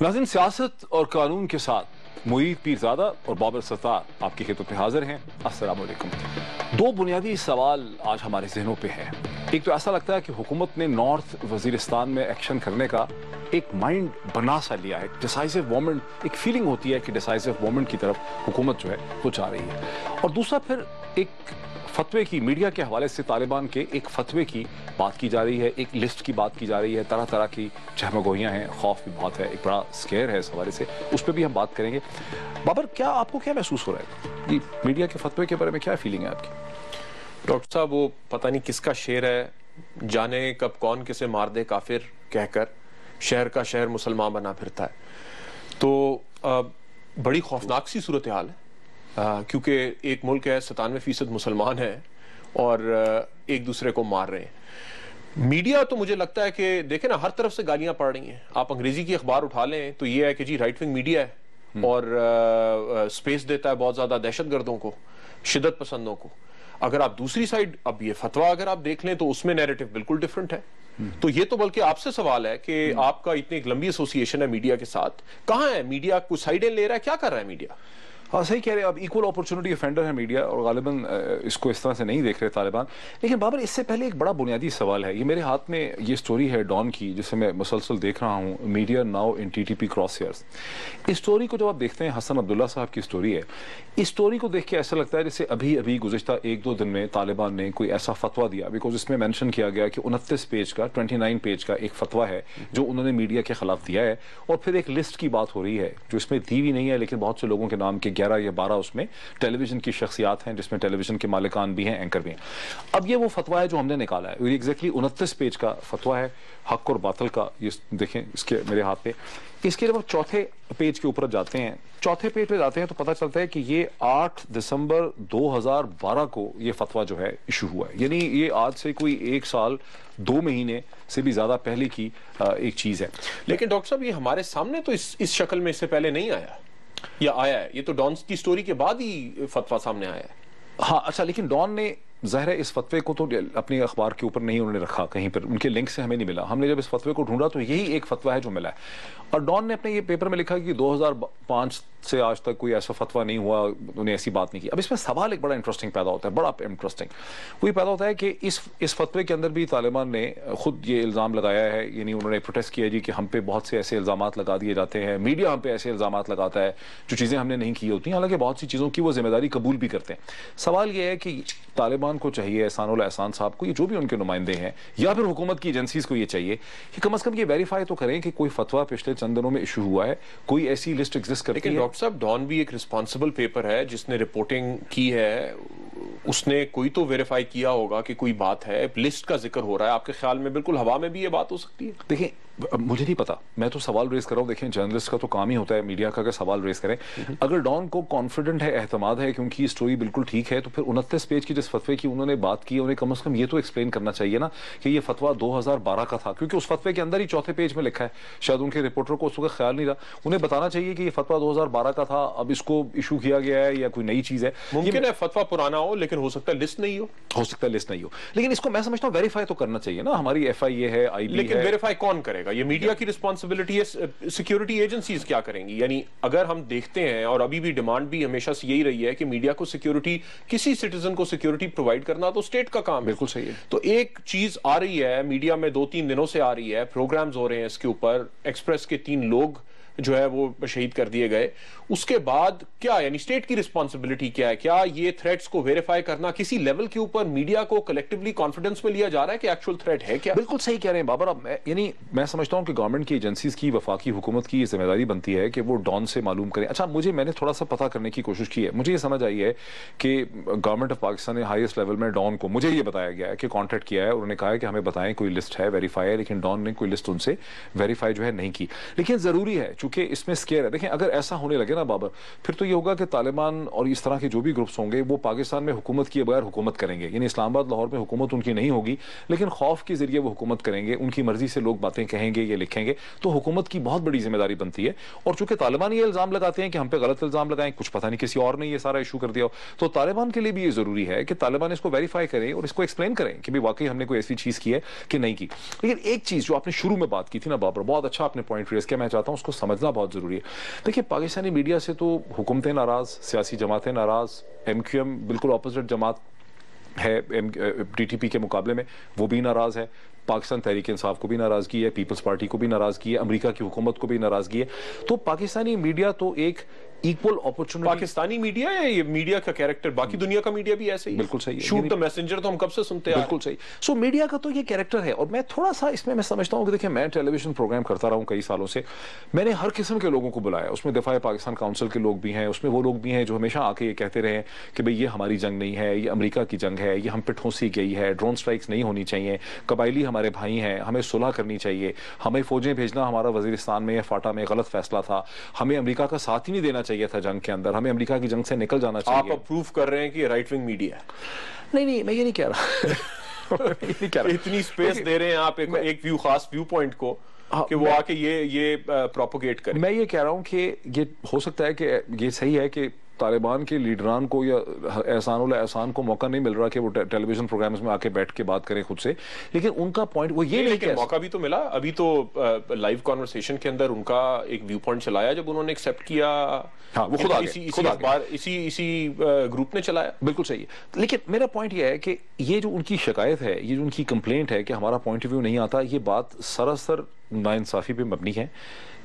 नाज़रीन, सियासत और कानून के साथ मुईद पीरज़ादा और बाबर सत्तार आपकी खिदमत पे हाजिर हैं। अस्सलाम वालेकुम। दो बुनियादी सवाल आज हमारे जहनों पे हैं। एक तो ऐसा लगता है कि हुकूमत ने नॉर्थ वजीरिस्तान में एक्शन करने का एक माइंड बना सा लिया है, डिसाइसिव मोमेंट, एक फीलिंग होती है कि डिसाइसिव मोमेंट की तरफ हुकूमत जो है वो जा रही है। और दूसरा फिर एक फतवे की, मीडिया के हवाले से तालिबान के एक फतवे की बात की जा रही है, एक लिस्ट की बात की जा रही है, तरह तरह की चहमगोइयाँ हैं, खौफ भी बहुत है, एक बड़ा स्केयर है इस हवाले से, उस पर भी हम बात करेंगे। बाबर, क्या आपको क्या महसूस हो रहा है, ये मीडिया के फतवे के बारे में क्या फीलिंग है आपकी? डॉक्टर साहब, वो पता नहीं किसका शेर है, जाने कब कौन किसे मार दे काफिर कहकर शहर का शहर मुसलमान बना फिरता है। तो बड़ी खौफनाक सी सूरत हाल है, क्योंकि एक मुल्क है 97% मुसलमान है और एक दूसरे को मार रहे हैं। मीडिया तो मुझे लगता है कि देखें ना, हर तरफ से गालियां पड़ रही हैं। आप अंग्रेजी की अखबार उठा लें तो ये है कि जी राइट विंग मीडिया है और स्पेस देता है बहुत ज्यादा दहशतगर्दों को, शिद्दत पसंदों को। अगर आप दूसरी साइड, अब ये फतवा अगर आप देख लें तो उसमें नैरेटिव बिल्कुल डिफरेंट है। तो ये तो बल्कि आपसे सवाल है कि आपका इतनी एक लंबी एसोसिएशन है मीडिया के साथ, कहां है मीडिया? कुछ साइडें ले रहा है, क्या कर रहा है मीडिया? हाँ, सही कह रहे हैं आप, इक्वल अपॉर्चुनिटी ऑफेंडर है मीडिया और गालिबन इसको इस तरह से नहीं देख रहे तालिबान। लेकिन बाबर, इससे पहले एक बड़ा बुनियादी सवाल है। ये मेरे हाथ में ये स्टोरी है डॉन की, जिसे मैं मुसलसल देख रहा हूँ, मीडिया नाउ इन टीटीपी क्रॉसहेयर्स। इस स्टोरी को जब आप देखते हैं, हसन अब्दुल्ला साहब की स्टोरी है, इस स्टोरी को देख के ऐसा लगता है जैसे अभी अभी गुज़िश्ता 1-2 दिन में तालिबान ने कोई ऐसा फतवा दिया, बिकॉज इसमें मेंशन किया गया कि 29 पेज का 29 पेज का एक फतवा है जो उन्होंने मीडिया के खिलाफ दिया है। और फिर एक लिस्ट की बात हो रही है जो इसमें दी भी नहीं है, लेकिन बहुत से लोगों के नाम के 11 या 12 उसमें टेलीविजन की शख्सियात हैं, जिसमें टेलीविजन के मालिकान भी हैं, एंकर भी हैं। अब ये वो फतवा है जो हमने निकाला है, एग्जैक्टली 29 पेज का फतवा है हक और बातिल का। ये देखें, इसके मेरे हाथ पे, इसके जब चौथे पेज के ऊपर जाते हैं, चौथे पेज पे जाते हैं तो पता चलता है कि ये 8 दिसंबर 2012 को ये फतवा जो है इशू हुआ है। यानी ये आज से कोई 1 साल 2 महीने से भी ज्यादा पहले की एक चीज है। लेकिन डॉक्टर साहब, ये हमारे सामने तो इस शक्ल में इससे पहले नहीं आया, या आया है? ये तो डॉन की स्टोरी के बाद ही फतवा सामने आया है। हाँ, अच्छा, लेकिन डॉन ने ज़ाहिर है इस फतवे को तो अपनी अखबार के ऊपर नहीं उन्होंने रखा, कहीं पर उनके लिंक से हमें नहीं मिला। हमने जब इस फतवे को ढूंढा तो यही एक फतवा है जो मिला है। और डॉन ने अपने ये पेपर में लिखा कि 2005 से आज तक कोई ऐसा फतवा नहीं हुआ, उन्होंने ऐसी बात नहीं की। अब इसमें सवाल एक बड़ा इंटरेस्टिंग पैदा होता है, बड़ा इंटरेस्टिंग वो पैदा होता है कि इस फतवे के अंदर भी तालिबान ने खुद ये इल्ज़ाम लगाया है, यानी उन्होंने प्रोटेस्ट किया जी कि हम पे बहुत से ऐसे इल्ज़ाम लगा दिए जाते हैं, मीडिया हम पे ऐसे इल्ज़ाम लगाता है जो चीज़ें हमने नहीं की होती। हालांकि बहुत सी चीज़ों की वो जिम्मेदारी कबूल भी करते हैं। सवाल ये है कि तालिबान को चाहिए, एहसान साहब को, ये जो भी उनके नुमाइंदे हैं, या फिर हुकूमत की एजेंसीज को ये चाहिए कि कम से कम ये वेरीफाई तो करें कि कोई फतवा पिछले चंद दिनों में इशू हुआ है, कोई ऐसी लिस्ट एग्जिस्ट करती है। डॉक्टर साहब, डॉन भी एक रिस्पॉन्सिबल पेपर है जिसने रिपोर्टिंग की है, उसने कोई तो वेरीफाई किया होगा कि कोई बात है, लिस्ट का जिक्र हो रहा है। आपके ख्याल में बिल्कुल हवा में भी ये बात हो सकती है? देखिए, मुझे नहीं पता, मैं तो सवाल रेज कर रहा हूँ। देखें, जर्नलिस्ट का तो काम ही होता है मीडिया का सवाल रेज करें। अगर डॉन को कॉन्फिडेंट है, एहतमाद है, क्योंकि स्टोरी बिल्कुल ठीक है, तो फिर 29 पेज की जिस फतवे की उन्होंने बात की, उन्हें कम से कम ये तो एक्सप्लेन करना चाहिए ना कि ये फतवा 2012 का था, क्योंकि उस फतवे के अंदर ही चौथे पेज में लिखा है। शायद उनके रिपोर्टर को उस वक्त ख्याल नहीं रहा, उन्हें बताना चाहिए कि ये फतवा 2012 का था, अब इसको इशू किया गया है या कोई नई चीज है। मुमकिन है फतवा पुराना हो, लेकिन हो सकता है लिस्ट नहीं हो सकता है लिस्ट नहीं हो। लेकिन इसको मैं समझता हूँ वेरीफाई तो करना चाहिए ना। हमारी FIA है, IB है, लेकिन वेरीफाई कौन करेगा? ये मीडिया की रिस्पॉन्सिबिलिटी है। सिक्योरिटी एजेंसीज क्या करेंगी? यानी अगर हम देखते हैं, और अभी भी डिमांड भी हमेशा से यही रही है कि मीडिया को सिक्योरिटी, किसी सिटीजन को सिक्योरिटी प्रोवाइड करना तो स्टेट का काम है। बिल्कुल सही है। तो एक चीज आ रही है मीडिया में, 2-3 दिनों से आ रही है, प्रोग्राम्स हो रहे हैं इसके ऊपर, एक्सप्रेस के 3 लोग जो है वो शहीद कर दिए गए। उसके बाद क्या, यानी स्टेट की रिस्पॉन्सिबिलिटी क्या है? क्या ये थ्रेट्स को वेरीफाई करना किसी लेवल के ऊपर मीडिया को कलेक्टिवली कॉन्फिडेंस में लिया जा रहा है कि एक्चुअल थ्रेट है क्या? बिल्कुल सही कह रहे हैं बाबर। अब यानी मैं समझता हूं कि गवर्नमेंट की एजेंसीज की, वफाकी हुकूमत की जिम्मेदारी बनती है कि वो डॉन से मालूम करें। अच्छा, मैंने थोड़ा सा पता करने की कोशिश की है, मुझे ये समझ आई है कि गवर्नमेंट ऑफ पाकिस्तान ने हाईएस्ट लेवल में डॉन को, मुझे ये बताया गया है कि कॉन्टेक्ट किया है, उन्होंने कहा है कि हमें बताएं कोई लिस्ट है, वेरीफाई है, लेकिन डॉन ने कोई लिस्ट उनसे वेरीफाई जो है नहीं की। लेकिन जरूरी है, चूंकि इसमें स्केयर है। देखें, अगर ऐसा होने लगे ना बाबर, फिर तो ये होगा कि तालिबान और इस तरह के जो भी ग्रुप्स होंगे वो पाकिस्तान में हुकूमत किए बगैर हुकूमत करेंगे। यानी इस्लामाबाद, लाहौर में हुकूमत उनकी नहीं होगी, लेकिन खौफ के जरिए वो हुकूमत करेंगे, उनकी मर्जी से लोग बातें कहेंगे या लिखेंगे। तो हुकूमत की बहुत बड़ी जिम्मेदारी बनती है। और चूंकि तालिबान ये इल्जाम लगाते हैं कि हम पे गलत इल्जाम लगाएं, कुछ पता नहीं किसी और ने ये सारा इशू कर दिया हो, तो तालिबान के लिए भी ये जरूरी है कि तालिबान इसको वेरीफाई करें और इसको एक्सप्लेन करें कि भाई वाकई हमने कोई ऐसी चीज की है कि नहीं की। लेकिन एक चीज जो आपने शुरू में बात की थी ना बाबर, बहुत अच्छा आपने पॉइंट रेज किया, मैं चाहता हूं उसको समझ समझना बहुत ज़रूरी है। देखिए, पाकिस्तानी मीडिया से तो हुकूमतें नाराज़, सियासी जमातें नाराज़, MQM बिल्कुल अपोजिट जमात है TTP के मुकाबले में, वो भी नाराज़ है। पाकिस्तान तहरीक इंसाफ को भी नाराज़गी है, पीपल्स पार्टी को भी नाराज़गी है, अमेरिका की हुकूमत को भी नाराज़गी है। तो पाकिस्तानी मीडिया तो एक इक्वल अपॉर्चुनिटी, पाकिस्तानी मीडिया या ये मीडिया का कैरेक्टर बाकी दुनिया का मीडिया भी ऐसे ही? बिल्कुल सही है, शूट द मैसेंजर तो हम कब से सुनते हैं। बिल्कुल सही। सो मीडिया का तो ये कैरेक्टर है। और मैं थोड़ा सा इसमें मैं समझता हूँ कि देखिए, मैं टेलीविजन प्रोग्राम करता रहा हूँ कई सालों से, मैंने हर किस्म के लोगों को बुलाया, उसमें दिफा पाकिस्तान काउंसिल के लोग भी हैं, उसमें वो लोग भी हैं जो हमेशा आके ये कहते रहे कि भाई ये हमारी जंग नहीं है, ये अमेरिका की जंग है, ये हम पे ठोंसी गई है, ड्रोन स्ट्राइक्स नहीं होनी चाहिए, कबायली हमारे भाई हैं, हमें सुलह करनी चाहिए, हमें फौजें भेजना हमारा वजीरिस्तान में या फाटा में गलत फैसला था, हमें अमेरिका का साथ ही नहीं देना चाहिए था जंग के अंदर, हमें अमेरिका की जंग से निकल जाना चाहिए। आप अप्रूव कर रहे हैं कि राइट विंग मीडिया है? नहीं, मैं ये नहीं कह रहा। इतनी स्पेस दे रहे हैं आप एक व्यू, खास व्यू पॉइंट को कि वो आके ये प्रोपोगेट करे। मैं ये कह रहा हूं कि ये हो सकता है कि ये सही है कि तालिबान के लीडरान को या एहसान को मौका नहीं मिल रहा कि वो टेलीविजन प्रोग्राम्स में आके बैठ के बात करें खुद से, लेकिन उनका पॉइंट वो ये नहीं कि मौका भी तो मिला। अभी तो लाइव कॉन्वर्सेशन के अंदर उनका एक व्यू पॉइंट चलाया जब उन्होंने एक्सेप्ट किया। हाँ, वो खुद आ गए, इसी ग्रुप ने चलाया। बिल्कुल सही है। लेकिन मेरा पॉइंट ये है कि ये जो उनकी शिकायत है, ये जो उनकी कंप्लेंट है कि हमारा पॉइंट ऑफ व्यू नहीं आता, ये बात सरासर नाइंसाफी पे मबनी है।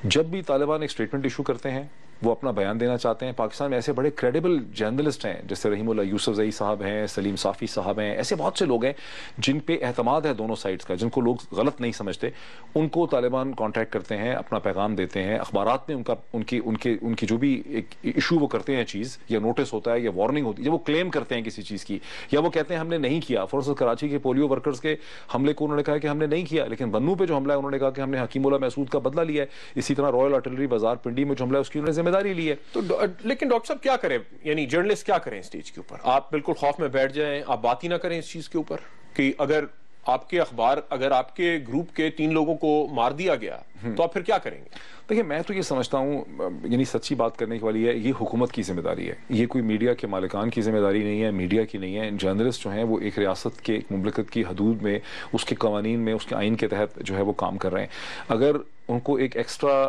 जब भी तालिबान एक स्टेटमेंट इशू करते हैं, वो अपना बयान देना चाहते हैं, पाकिस्तान में ऐसे बड़े क्रेडिबल जर्नलिस्ट हैं जैसे रहीमुल्लाह यूसुफजई साहब हैं, सलीम साफ़ी साहब हैं, ऐसे बहुत से लोग हैं जिन पे एतमाद है दोनों साइड्स का, जिनको लोग गलत नहीं समझते, उनको तालिबान कांटेक्ट करते हैं, अपना पैगाम देते हैं, अखबारात में उनकी जो भी एक इशू वो करते हैं चीज़, या नोटिस होता है या वार्निंग होती है, जब वो क्लेम करते हैं किसी चीज़ की, या वो कहते हैं हमने नहीं किया। फॉर इंस्टेंस कराची के पोलियो वर्कर्स के हमले को उन्होंने कहा कि हमने नहीं किया, लेकिन बन्नू पे जो हमला है उन्होंने कहा कि हमने हकीमुल्लाह महसूद का बदला लिया है। इसी तरह रॉयल आर्टिलरी बाजार पिंडी में जो हमला है उसकी उन्होंने जिम्मेदारी ली है। तो लेकिन डॉक्टर साहब क्या करें, यानी जर्नलिस्ट क्या करें स्टेज के ऊपर? आप बिल्कुल खौफ में बैठ जाएं, आप बात ही ना करें इस चीज के ऊपर कि अगर आपके अखबार, अगर आपके ग्रुप के 3 लोगों को मार दिया गया तो आप फिर क्या करेंगे? देखिए, मैं तो ये समझता हूँ, यानी सच्ची बात करने के वाली है, ये हुकूमत की जिम्मेदारी है, ये कोई मीडिया के मालिकान की जिम्मेदारी नहीं है, मीडिया की नहीं है। जर्नलिस्ट जो हैं वो एक रियासत के, एक मुमलिकत की हदूद में, उसके कवानीन में, उसके आइन के तहत जो है वो काम कर रहे हैं। अगर उनको एक एक्स्ट्रा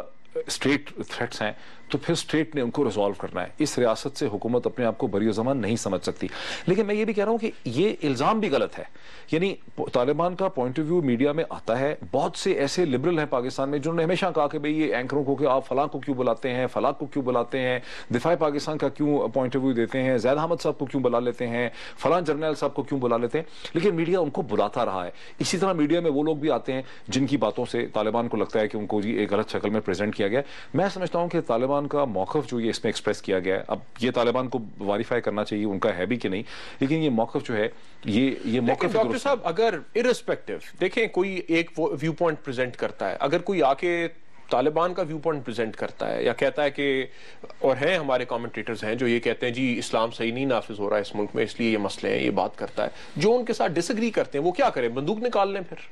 स्टेट थ्रेट्स हैं तो फिर स्टेट ने उनको रिजॉल्व करना है। इस रियासत से हुकूमत अपने आप को बरी ज़मान नहीं समझ सकती। लेकिन मैं ये भी कह रहा हूँ कि ये इल्ज़ाम भी गलत है। यानी तालिबान का पॉइंट ऑफ व्यू मीडिया में आता है, बहुत से ऐसे लिबरल हैं पाकिस्तान में जिन्होंने हमेशा कहा कि भाई ये एंकरों को कि आप फलां को क्यों बुलाते हैं, फलां को क्यों बुलाते हैं, दिफा पाकिस्तान का क्यों पॉइंट ऑफ व्यू देते हैं, ज़ैद अहमद साहब को क्यों बुला लेते हैं, फलां जर्नल साहब को क्यों बुला लेते हैं, लेकिन मीडिया उनको बुलाता रहा है। इसी तरह मीडिया में वो लोग भी आते हैं जिनकी बातों से तालिबान को लगता है कि उनको जी एक गलत शक्ल में प्रेजेंट किया गया। मैं समझता हूँ कि तालिबान का मौक़िफ़ जो ये इसमें एक्सप्रेस किया गया है, अब ये तालिबान को वेरीफाई करना चाहिए उनका है भी कि नहीं, लेकिन ये मौक़िफ़ जो है ये मौक़िफ़। डॉक्टर साहब, अगर इर्रिस्पेक्टिव देखें, कोई एक व्यू पॉइंट प्रेजेंट करता है, अगर कोई आके तालिबान का व्यू पॉइंट प्रेजेंट करता है या कहता है कि, और हैं हमारे कमेंटेटर्स हैं जो ये कहते हैं जी इस्लाम सही नहीं नाफिज हो रहा है इस मुल्क में, इसलिए ये मसले हैं, ये बात करता है, जो उनके साथ डिसएग्री करते हैं वो क्या करें? बंदूक निकाल लें फिर?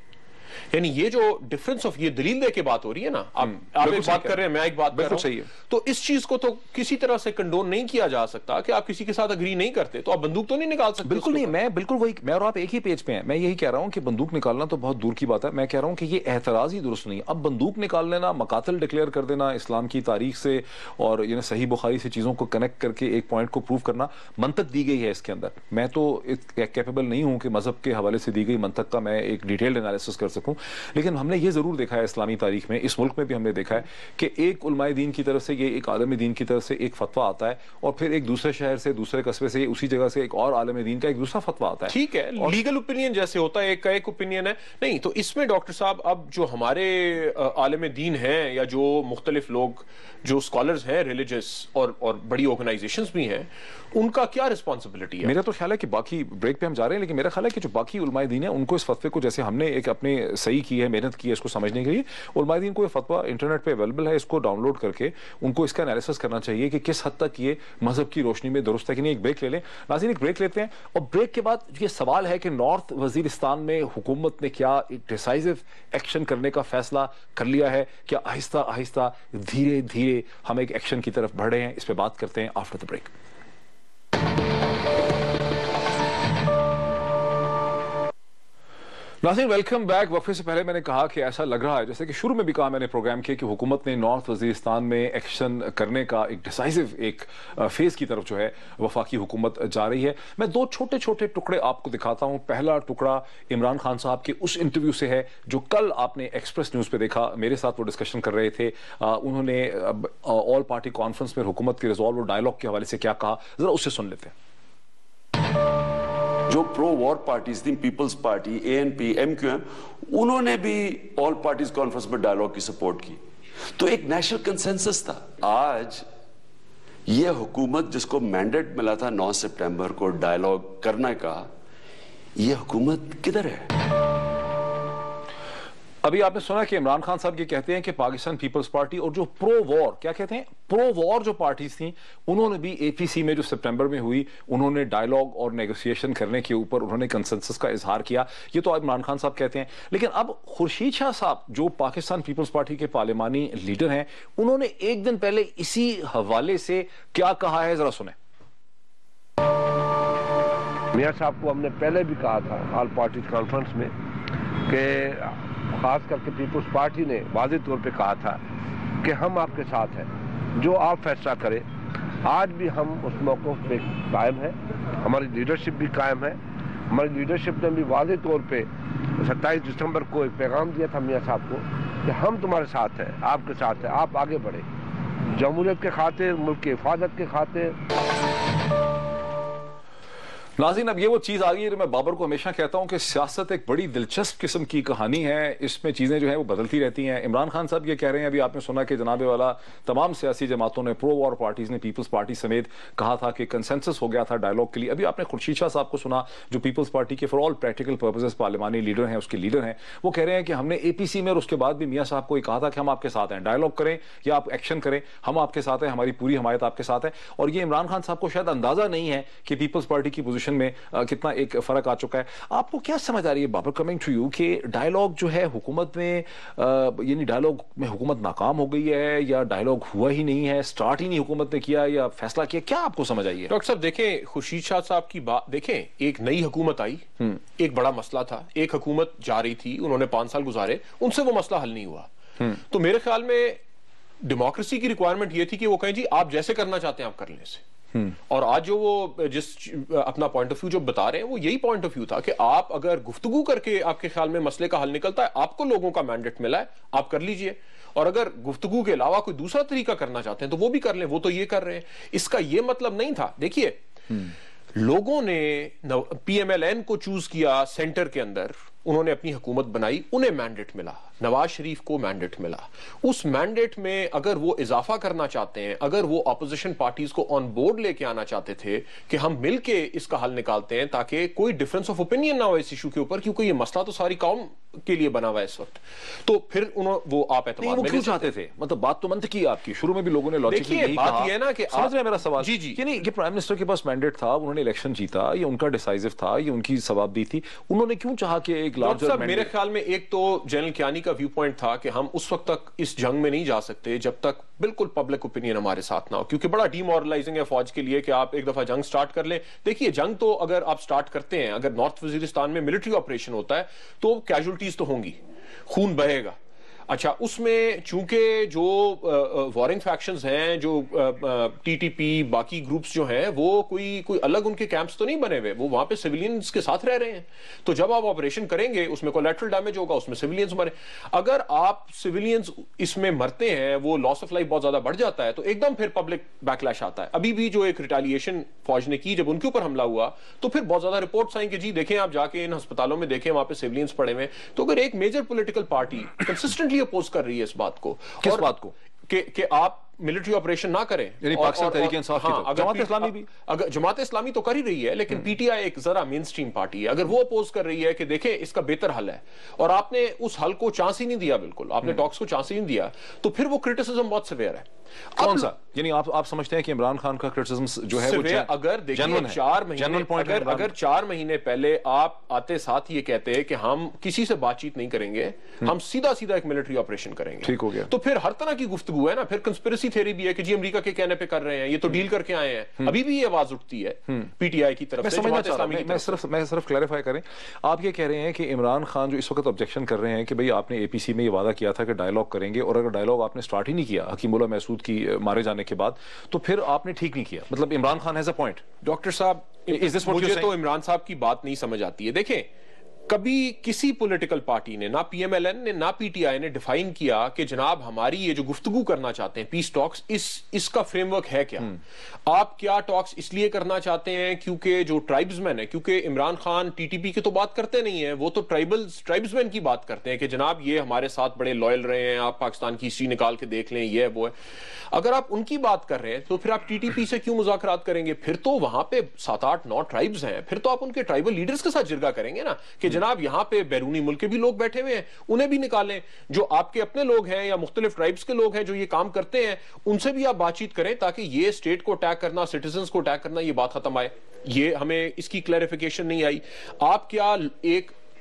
यानी ये जो डिफरेंस ऑफ ये दलील दे के बात हो रही है ना, आप एक बात कर रहे हैं, मैं एक बात कर रहा हूं, तो इस चीज को तो किसी तरह से कंडोन नहीं किया जा सकता कि आप किसी के साथ अग्री नहीं करते तो आप बंदूक तो नहीं निकाल सकते। बिल्कुल नहीं, मैं बिल्कुल वही, मैं और आप एक ही पेज पे हैं। मैं यही कह रहा हूं कि बंदूक निकालना तो बहुत दूर की बात है, मैं कह रहा हूं कि ये एतराज ही दुरुस्त नहीं। अब बंदूक निकाल लेना, मकातल डिक्लेयर कर देना इस्लाम की तारीख से और यानी सही बुखारी से चीजों को कनेक्ट करके एक पॉइंट को प्रूव करना, मंतक दी गई है इसके अंदर। मैं तो कैपेबल नहीं हूं कि मजहब के हवाले से दी गई मंतक का मैं एक डिटेल्ड एनालिसिस कर सकूं, लेकिन हमने ये जरूर देखा है इस्लामी तारीख में, इस मुल्क में भी हमने देखा है कि एक उलमाए दीन की तरफ से, ये एक आलम दीन की तरफ से एक फतवा आता है और फिर एक दूसरे शहर से, दूसरे कस्बे से, उसी जगह से एक और आलम दीन का एक दूसरा फतवा आता है। ठीक है, लीगल ओपिनियन जैसे होता है, एक का एक ओपिनियन है। नहीं तो इसमें डॉक्टर साहब, अब जो हमारे आलम दीन हैं या जो मुख्तलिफ लोग जो स्कॉलर्स हैं रिलीजियस और बड़ी ऑर्गेनाइजेशंस भी हैं, उनका क्या रिस्पॉन्सिबिलिटी है? मेरा तो ख्याल है कि बाकी ब्रेक पे हम जा रहे हैं, लेकिन मेरा ख्याल है कि जो बाकी उलमाए दीन है उनको इस फतवे को, जैसे हमने एक अपने सही की है, मेहनत की है इसको समझने के लिए, उलमाए दीन को ये फतवा इंटरनेट पे अवेलेबल है, इसको डाउनलोड करके उनको इसका एनालिसिस करना चाहिए कि किस हद तक ये मजहब की रोशनी में दुरुस्त है कि नहीं। एक ब्रेक ले लें नाज़रीन, एक ब्रेक लेते हैं और ब्रेक के बाद ये सवाल है कि नॉर्थ वजीरिस्तान में हुकूमत ने क्या एक डिसाइसिव एक्शन करने का फैसला कर लिया है, क्या आहिस्ता आहिस्ता धीरे धीरे हम एक एक्शन की तरफ बढ़ रहे हैं, इस पर बात करते हैं आफ्टर द ब्रेक। नाज़रीन वेलकम बैक। वक्फे से पहले मैंने कहा कि ऐसा लग रहा है जैसे कि शुरू में भी कहा मैंने प्रोग्राम के कि हुकूमत ने नॉर्थ वज़ीरिस्तान में एक्शन करने का एक डिसाइसिव एक फेज़ की तरफ जो है वफाकी हुकूमत जा रही है। मैं दो छोटे छोटे टुकड़े आपको दिखाता हूँ। पहला टुकड़ा इमरान खान साहब के उस इंटरव्यू से है जो कल आपने एक्सप्रेस न्यूज़ पे देखा, मेरे साथ वो डिस्कशन कर रहे थे। उन्होंने ऑल पार्टी कॉन्फ्रेंस में हुकूमत के रिजॉल्व और डायलॉग के हवाले से क्या कहा, ज़रा उससे सुन लेते हैं। जो प्रो वॉर पार्टीज थी, पीपल्स पार्टी, एएनपी, एमक्यूएम, उन्होंने भी ऑल पार्टीज कॉन्फ्रेंस में डायलॉग की सपोर्ट की। तो एक नेशनल कंसेंसस था। आज ये हुकूमत जिसको मैंडेट मिला था 9 सितंबर को डायलॉग करने का, ये हुकूमत किधर है? अभी आपने सुना कि इमरान खान साहब ये कहते हैं कि पाकिस्तान पीपल्स पार्टी और जो प्रो वॉर, क्या कहते हैं, प्रो वॉर जो पार्टीज थी, उन्होंने भी एपीसी में जो सितंबर में हुई, उन्होंने डायलॉग और नेगोशिएशन करने के ऊपर उन्होंने कंसेंसस का इजहार किया। ये तो इमरान खान साहब कहते हैं। लेकिन अब खुर्शीद शाह साहब जो पाकिस्तान पीपल्स पार्टी के पार्लिमानी लीडर हैं, उन्होंने एक दिन पहले इसी हवाले से क्या कहा है, जरा सुने। मियां साहब को हमने पहले भी कहा था ऑल पार्टीज कॉन्फ्रेंस में कि खास करके पीपल्स पार्टी ने वाज़ेह तौर पे कहा था कि हम आपके साथ हैं, जो आप फैसला करें। आज भी हम उस मौक़िफ़ पे कायम हैं, हमारी लीडरशिप भी कायम है। हमारी लीडरशिप ने भी वाज़ेह तौर पे 27 दिसंबर को एक पैगाम दिया था मियां साहब को कि हम तुम्हारे साथ हैं, आपके साथ हैं, आप आगे बढ़े जमहूरियत के खातिर, मुल्क की हिफाजत के खातिर। नाज़रीन, अब ये वो चीज़ आ गई है जो मैं बाबर को हमेशा कहता हूँ कि सियासत एक बड़ी दिलचस्प किस्म की कहानी है। इसमें चीज़ें जो है वो बदलती रहती हैं। इमरान खान साहब ये कह रहे हैं, अभी आपने सुना कि जनाबे वाला तमाम सियासी जमातों ने, प्रो वॉर पार्टीज़ ने, पीपल्स पार्टी समेत कहा था कि कंसेंसस हो गया था डायलॉग के लिए। अभी आपने खुर्शीद शाह साहब को सुना जो पीपल्स पार्टी के फॉर ऑल प्रैक्टिकल पर्पसेस पार्लिमानी लीडर हैं, उसके लीडर हैं। वो कह रहे हैं कि हमने एपीसी में और उसके बाद भी मियाँ साहब को ये कहा था कि हम आपके साथ हैं, डायलॉग करें या आप एक्शन करें, हम आपके साथ हैं, हमारी पूरी हमायत आपके साथ है। और ये इमरान खान साहब को शायद अंदाजा नहीं है कि पीपल्स पार्टी की पोजीशन में कितना एक फर्क आ चुका है। आपको क्या समझ आ रही है बाबर, कमिंग टू यू, कि डायलॉग जो है हुकूमत में, यानी डायलॉग में हुकूमत नाकाम हो गई है या डायलॉग हुआ ही नहीं है, स्टार्ट ही नहीं हुकूमत ने किया या फैसला किया, क्या आपको समझ आई है? डॉक्टर साहब देखें, खुर्शीद शाह साहब की बात देखें, एक नई हुकूमत आई, एक बड़ा मसला था, एक हुकूमत जा रही थी, उन्होंने 5 साल गुजारे, उनसे वो मसला हल नहीं हुआ। तो मेरे ख्याल में डेमोक्रेसी की रिक्वायरमेंट ये थी कि वो कहें जी आप जैसे करना चाहते हैं आप कर लें इसे। और आज जो वो जिस अपना पॉइंट ऑफ व्यू जो बता रहे हैं, वो यही पॉइंट ऑफ व्यू था कि आप अगर गुफ्तगू करके आपके ख्याल में मसले का हल निकलता है, आपको लोगों का मैंडेट मिला है, आप कर लीजिए। और अगर गुफ्तगू के अलावा कोई दूसरा तरीका करना चाहते हैं तो वो भी कर लें, वो तो ये कर रहे हैं। इसका ये मतलब नहीं था। देखिए, लोगों ने पीएमएलएन को चूज किया सेंटर के अंदर, उन्होंने अपनी हुकूमत बनाई, उन्हें मैंडेट मिला, नवाज शरीफ को मैंडेट मिला। उस मैंडेट में अगर वो इजाफा करना चाहते हैं, अगर वो अपोजिशन पार्टीज को ऑन बोर्ड लेके आना चाहते थे कि हम मिलके इसका हल निकालते हैं ताकि कोई डिफरेंस ऑफ ओपिनियन ना हो इस इशू के ऊपर, क्योंकि ये मसला तो सारी कौम के लिए बना हुआ है इस वक्त, तो फिर वो आप एतबार में क्यों चाहते थे? मतलब बात तो मंतकी आपकी, शुरू में भी लोगों ने लॉजिकली यही कहा। बात ये है ना कि समझ रहे हैं मेरा सवाल? जी जी, कि नहीं, कि प्राइम मिनिस्टर के पास मैंडेट था, उन्होंने इलेक्शन जीता, ये उनका डिसाइसिव था, ये उनकी सवाबदी थी, उन्होंने क्यों चाहा कि एक लार्जर मैंडेट? मेरे ख्याल में एक तो जनरल कियानी का व्यू पॉइंट था कि हम उस वक्त तक इस जंग में नहीं जा सकते जब तक बिल्कुल पब्लिक ओपिनियन हमारे साथ ना हो, क्योंकि बड़ा डीमोरलाइजिंग है फौज के लिए कि आप एक दफा जंग स्टार्ट कर लें। देखिए, जंग तो अगर आप स्टार्ट करते हैं, अगर नॉर्थ वजीरिस्तान में मिलिट्री ऑपरेशन होता है तो कैजुअल्टीज तो होंगी, खून बहेगा। अच्छा, उसमें चूंकि जो वॉरिंग फैक्शंस हैं, जो टीटीपी बाकी ग्रुप्स जो हैं, वो कोई अलग उनके कैंप्स तो नहीं बने हुए, वो वहां पे सिविलियंस के साथ रह रहे हैं। तो जब आप ऑपरेशन करेंगे उसमें कोलैटरल डैमेज होगा, उसमें सिविलियंस मरे। अगर आप सिविलियंस इसमें मरते हैं, वो लॉस ऑफ लाइफ बहुत ज्यादा बढ़ जाता है, तो एकदम फिर पब्लिक बैकलैश आता है। अभी भी जो एक रिटेलिएशन फौज ने की जब उनके ऊपर हमला हुआ, तो फिर बहुत ज्यादा रिपोर्ट्स आई कि जी देखें, आप जाके इन अस्पतालों में देखें, वहां पे सिविलियंस पड़े हुए। तो अगर एक major political party consistently oppose कर रही है इस बात को, किस बात को? कि आप मिलिट्री ऑपरेशन ना करें, यानी पाकिस्तान तहरीक इंसाफ की तरफ, जमात इस्लामी भी, अगर जमात इस्लामी तो कर ही रही है, लेकिन पीटीआई एक जरा मेन स्ट्रीम पार्टी है, अगर वो अपोज कर रही है कि देखें इसका बेहतर हल है, और आपने उस हल को चांस ही नहीं दिया, बिल्कुल आपने टॉक्स को चांस ही नहीं दिया, तो फिर वो क्रिटिसिज्म बहुत सिवियर है। कौन सा? यानी आप समझते हैं कि इमरान खान का क्रिटिसिज्म जो है वो अगर देखिए 4 महीने पहले आप आते साथ ये कहते हैं कि हम किसी से बातचीत नहीं करेंगे, हम सीधा सीधा एक मिलिट्री ऑपरेशन करेंगे, ठीक हो गया, तो फिर हर तरह की गुफ्तगू है ना, फिर कंस्पिरेसी کنسپیریسی تھیوری بھی ہے کہ جی امریکہ کے کہنے پہ کر رہے ہیں, یہ تو ڈیل کر کے آئے ہیں. ابھی بھی یہ آواز اٹھتی ہے پی ٹی آئی کی طرف سے, جماعت اسلامی کی طرف سے. میں صرف کلیریفائی کریں, آپ یہ کہہ رہے ہیں کہ عمران خان جو اس وقت آبجیکشن کر رہے ہیں کہ بھئی آپ نے اے پی سی میں یہ وعدہ کیا تھا کہ ڈائلاگ کریں گے, اور اگر ڈائلاگ آپ نے سٹارٹ ہی نہیں کیا حکیم اللہ محسود کی مارے جانے کے بعد, تو پھر آپ نے ٹھیک نہیں کیا. مطلب Imran Khan has a point. Doctor صاحب مجھے تو عمران صاحب کی بات نہیں سمجھ آتی ہے. دیکھیں کبھی کسی پولیٹیکل پارٹی نے, نہ پی ایم ایل این نے نہ پی ٹی آئی نے ڈیفائن کیا کہ جناب ہماری یہ جو گفتگو کرنا چاہتے ہیں پیس ٹاکس, اس کا فریم ورک ہے کیا. آپ کیا ٹاکس اس لیے کرنا چاہتے ہیں کیونکہ جو ٹرائبز مین ہے, کیونکہ Imran Khan T T P کی تو بات کرتے نہیں ہیں, وہ تو ٹرائبز مین کی بات کرتے ہیں کہ جناب یہ ہمارے ساتھ بڑے لوئل رہے ہیں, آپ پاکستان کی ہسٹری نکال کے دیکھ لیں, یہ ہے وہ ہے. اگر آپ ان کی بات کر رہے ہیں تو پھر آپ ٹی ٹی پی سے کیوں مذاکرات کریں گے؟ پھر تو وہاں پہ 7 8 9 ٹرائبز ہیں, پھر تو آپ ان کے ٹرائبل لیڈرز کے ساتھ جرگہ کریں گے نا کہ جناب یہاں پہ بیرونی ملک کے بھی لوگ بیٹھے ہوئے ہیں, انہیں بھی نکالیں. جو آپ کے اپنے لوگ ہیں یا مختلف ٹرائبز کے لوگ ہیں جو یہ کام کرتے ہیں, ان سے بھی آپ بات چیت کریں تاکہ یہ اسٹیٹ کو اٹیک کرنا, سٹیزنز کو اٹیک کرنا, یہ بات ختم آئے. یہ ہمیں اس کی کلیریفیکیشن نہیں آئی. آپ کیا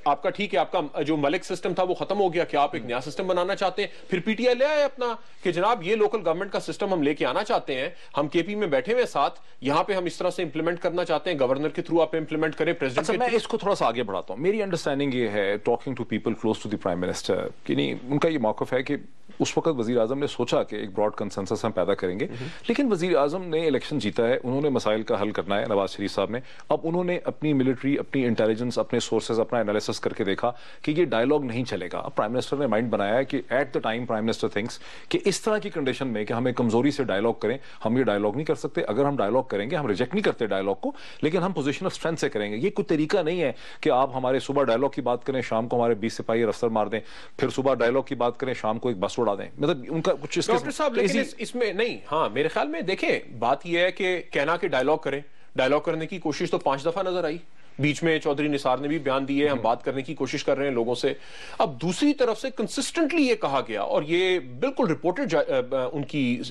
آپ کا ٹھیک ہے, آپ کا جو ملک سسٹم تھا وہ ختم ہو گیا, کہ آپ ایک نیا سسٹم بنانا چاہتے ہیں, پھر پی ٹی آئی لے آئے اپنا کہ جناب یہ لوکل گورنمنٹ کا سسٹم ہم لے کے آنا چاہتے ہیں, ہم کے پی میں بیٹھے ہوئے ساتھ, یہاں پہ ہم اس طرح سے امپلیمنٹ کرنا چاہتے ہیں, گورنر کے تھرو آپ امپلیمنٹ کریں, پریزیڈنٹ. میں اس کو تھوڑا سا آگے بڑھاتا ہوں. میری انڈرسٹینڈنگ یہ ہے talking to people close to the prime minister, کہ نہیں ان کا یہ موقف ہے کہ اس وقت وزیر اعظم نے سوچا کہ ایک براڈ کنسنسس ہم پیدا کریں گے, لیکن وزیر اعظم نے الیکشن جیتا ہے, انہوں نے مسائل کا حل کرنا ہے, نواز شریف صاحب نے. اب انہوں نے اپنی ملٹری, اپنی انٹیلیجنس, اپنے سورسز, اپنا انالیسس کر کے دیکھا کہ یہ ڈائلاگ نہیں چلے گا. اب پرائم منسٹر نے مائنڈ بنایا ہے کہ at the time prime minister thinks کہ اس طرح کی کنڈیشن میں کہ ہمیں کمزوری سے ڈائلاگ کریں, ہم یہ ڈائلاگ نہیں کر سکتے. اگر ہم ڈائلاگ کریں گے, ہم ریجیکٹ نہیں کرتے ڈائلاگ کو, لیکن ہم پوزیشن آف اسٹرینتھ سے کریں گے. یہ کوئی طریقہ نہیں ہے کہ آپ ہمارے صبح ڈائلاگ کی بات کریں, شام کو ہمارے 20 سپاہی افسر مار دیں, پھر صبح ڈائلاگ کی بات کریں, شام کو ایک بس اڑا دیں. مطلب ان کا کچھ ڈاکٹر صاحب لیکن اس میں نہیں. ہاں میرے خیال میں دیکھیں بات یہ ہے کہ کہنا کہ ڈائلاگ کریں, ڈائلاگ کرنے کی کوشش تو 5 دفعہ نظر آئی. بیچ میں چودھری نثار نے بھی بیان دیے, ہم بات کرنے کی کوشش کر رہے ہیں لوگوں سے. اب دوسری طرف سے کنسسٹنٹلی یہ کہا گیا, اور یہ بالکل رپورٹڈ ان کی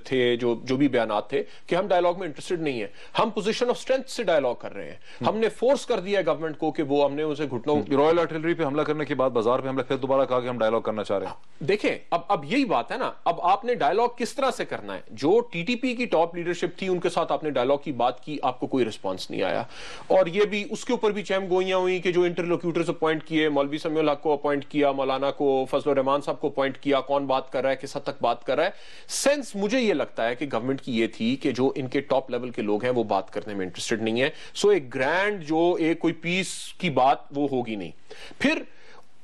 تھے جو بھی بیانات تھے, کہ ہم ڈائلاگ میں انٹرسٹڈ نہیں ہیں, ہم پوزیشن آف اسٹرینتھ سے ڈائلاگ کر رہے ہیں. ہم نے فورس کر دیا ہے گورنمنٹ کو کہ وہ ہم نے اسے گھٹنوں رائل آرٹلری پہ حملہ کرنے کے بعد بازار پہ حملہ, پھر دوبارہ کہا کہ ہم ڈائلاگ کرنا چاہ رہے ہیں. دیکھیں اب یہی بات ہے نا, اب آپ نے ڈائلاگ کس طرح سے کرنا ہے. جو ٹی ٹی پی کی ٹاپ لیڈرشپ تھی ان کے ساتھ آپ نے ڈائلاگ کی بات کی, آپ کو کوئی رسپانس نہیں آیا. اور یہ بھی اس کے اوپر بھی چہم گوئیاں ہوئی کہ جو انٹرلوکیوٹرز اپوائنٹ کیے, مولوی سمیع الحق کو اپوائنٹ کیا, مولانا کو, فضل الرحمان صاحب کو اپوائنٹ کیا, کون بات کر رہا ہے, کس حد تک بات کر رہا ہے. سینس مجھے یہ لگتا ہے کہ گورنمنٹ کی یہ تھی کہ جو ان کے ٹاپ لیول کے لوگ ہیں وہ بات کرنے میں انٹرسٹڈ نہیں ہیں, سو ایک گرینڈ جو ایک کوئی پیس کی بات وہ ہوگی نہیں. پھر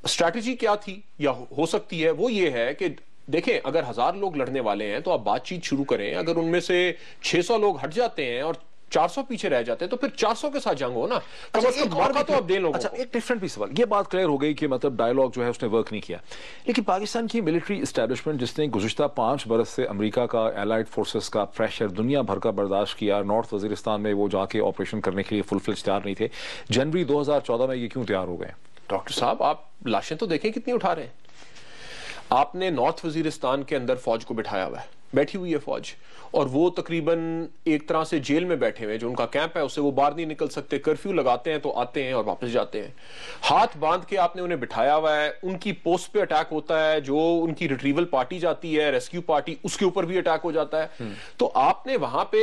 اسٹریٹجی کیا تھی یا ہو سکتی ہے وہ یہ ہے کہ دیکھیں اگر 1000 لوگ لڑنے والے ہیں تو آپ بات چیت شروع کریں. اگر ان میں سے 600 لوگ ہٹ جاتے ہیں اور 400 پیچھے رہ جاتے ہیں تو پھر 400 کے ساتھ جنگ ہو نا, کم از کم موقع تو آپ دیں لوگوں کو. اچھا ایک ڈیفرنٹ بھی سوال, یہ بات کلیئر ہو گئی کہ مطلب ڈائلاگ جو ہے اس نے ورک نہیں کیا, لیکن پاکستان کی ملٹری اسٹیبلشمنٹ جس نے گزشتہ 5 برس سے امریکہ کا, الائڈ فورسز کا پریشر دنیا بھر کا برداشت کیا, نارتھ وزیرستان میں وہ جا کے آپریشن کرنے کے لیے فل فلیج تیار نہیں تھے, جنوری 2014 میں یہ کیوں تیار ہو گئے؟ ڈاکٹر صاحب آپ لاشیں تو دیکھیں کتنی اٹھا رہے ہیں. آپ نے نارتھ وزیرستان کے اندر فوج کو بٹھایا ہوا ہے, بیٹھی ہوئی ہے فوج, اور وہ تقریباً ایک طرح سے جیل میں بیٹھے ہوئے, جو ان کا کیمپ ہے اس سے وہ باہر نہیں نکل سکتے, کرفیو لگاتے ہیں تو آتے ہیں اور واپس جاتے ہیں. ہاتھ باندھ کے آپ نے انہیں بٹھایا ہوا ہے, ان کی پوسٹ پہ اٹیک ہوتا ہے, جو ان کی ریٹریول پارٹی جاتی ہے, ریسکیو پارٹی, اس کے اوپر بھی اٹیک ہو جاتا ہے. تو آپ نے وہاں پہ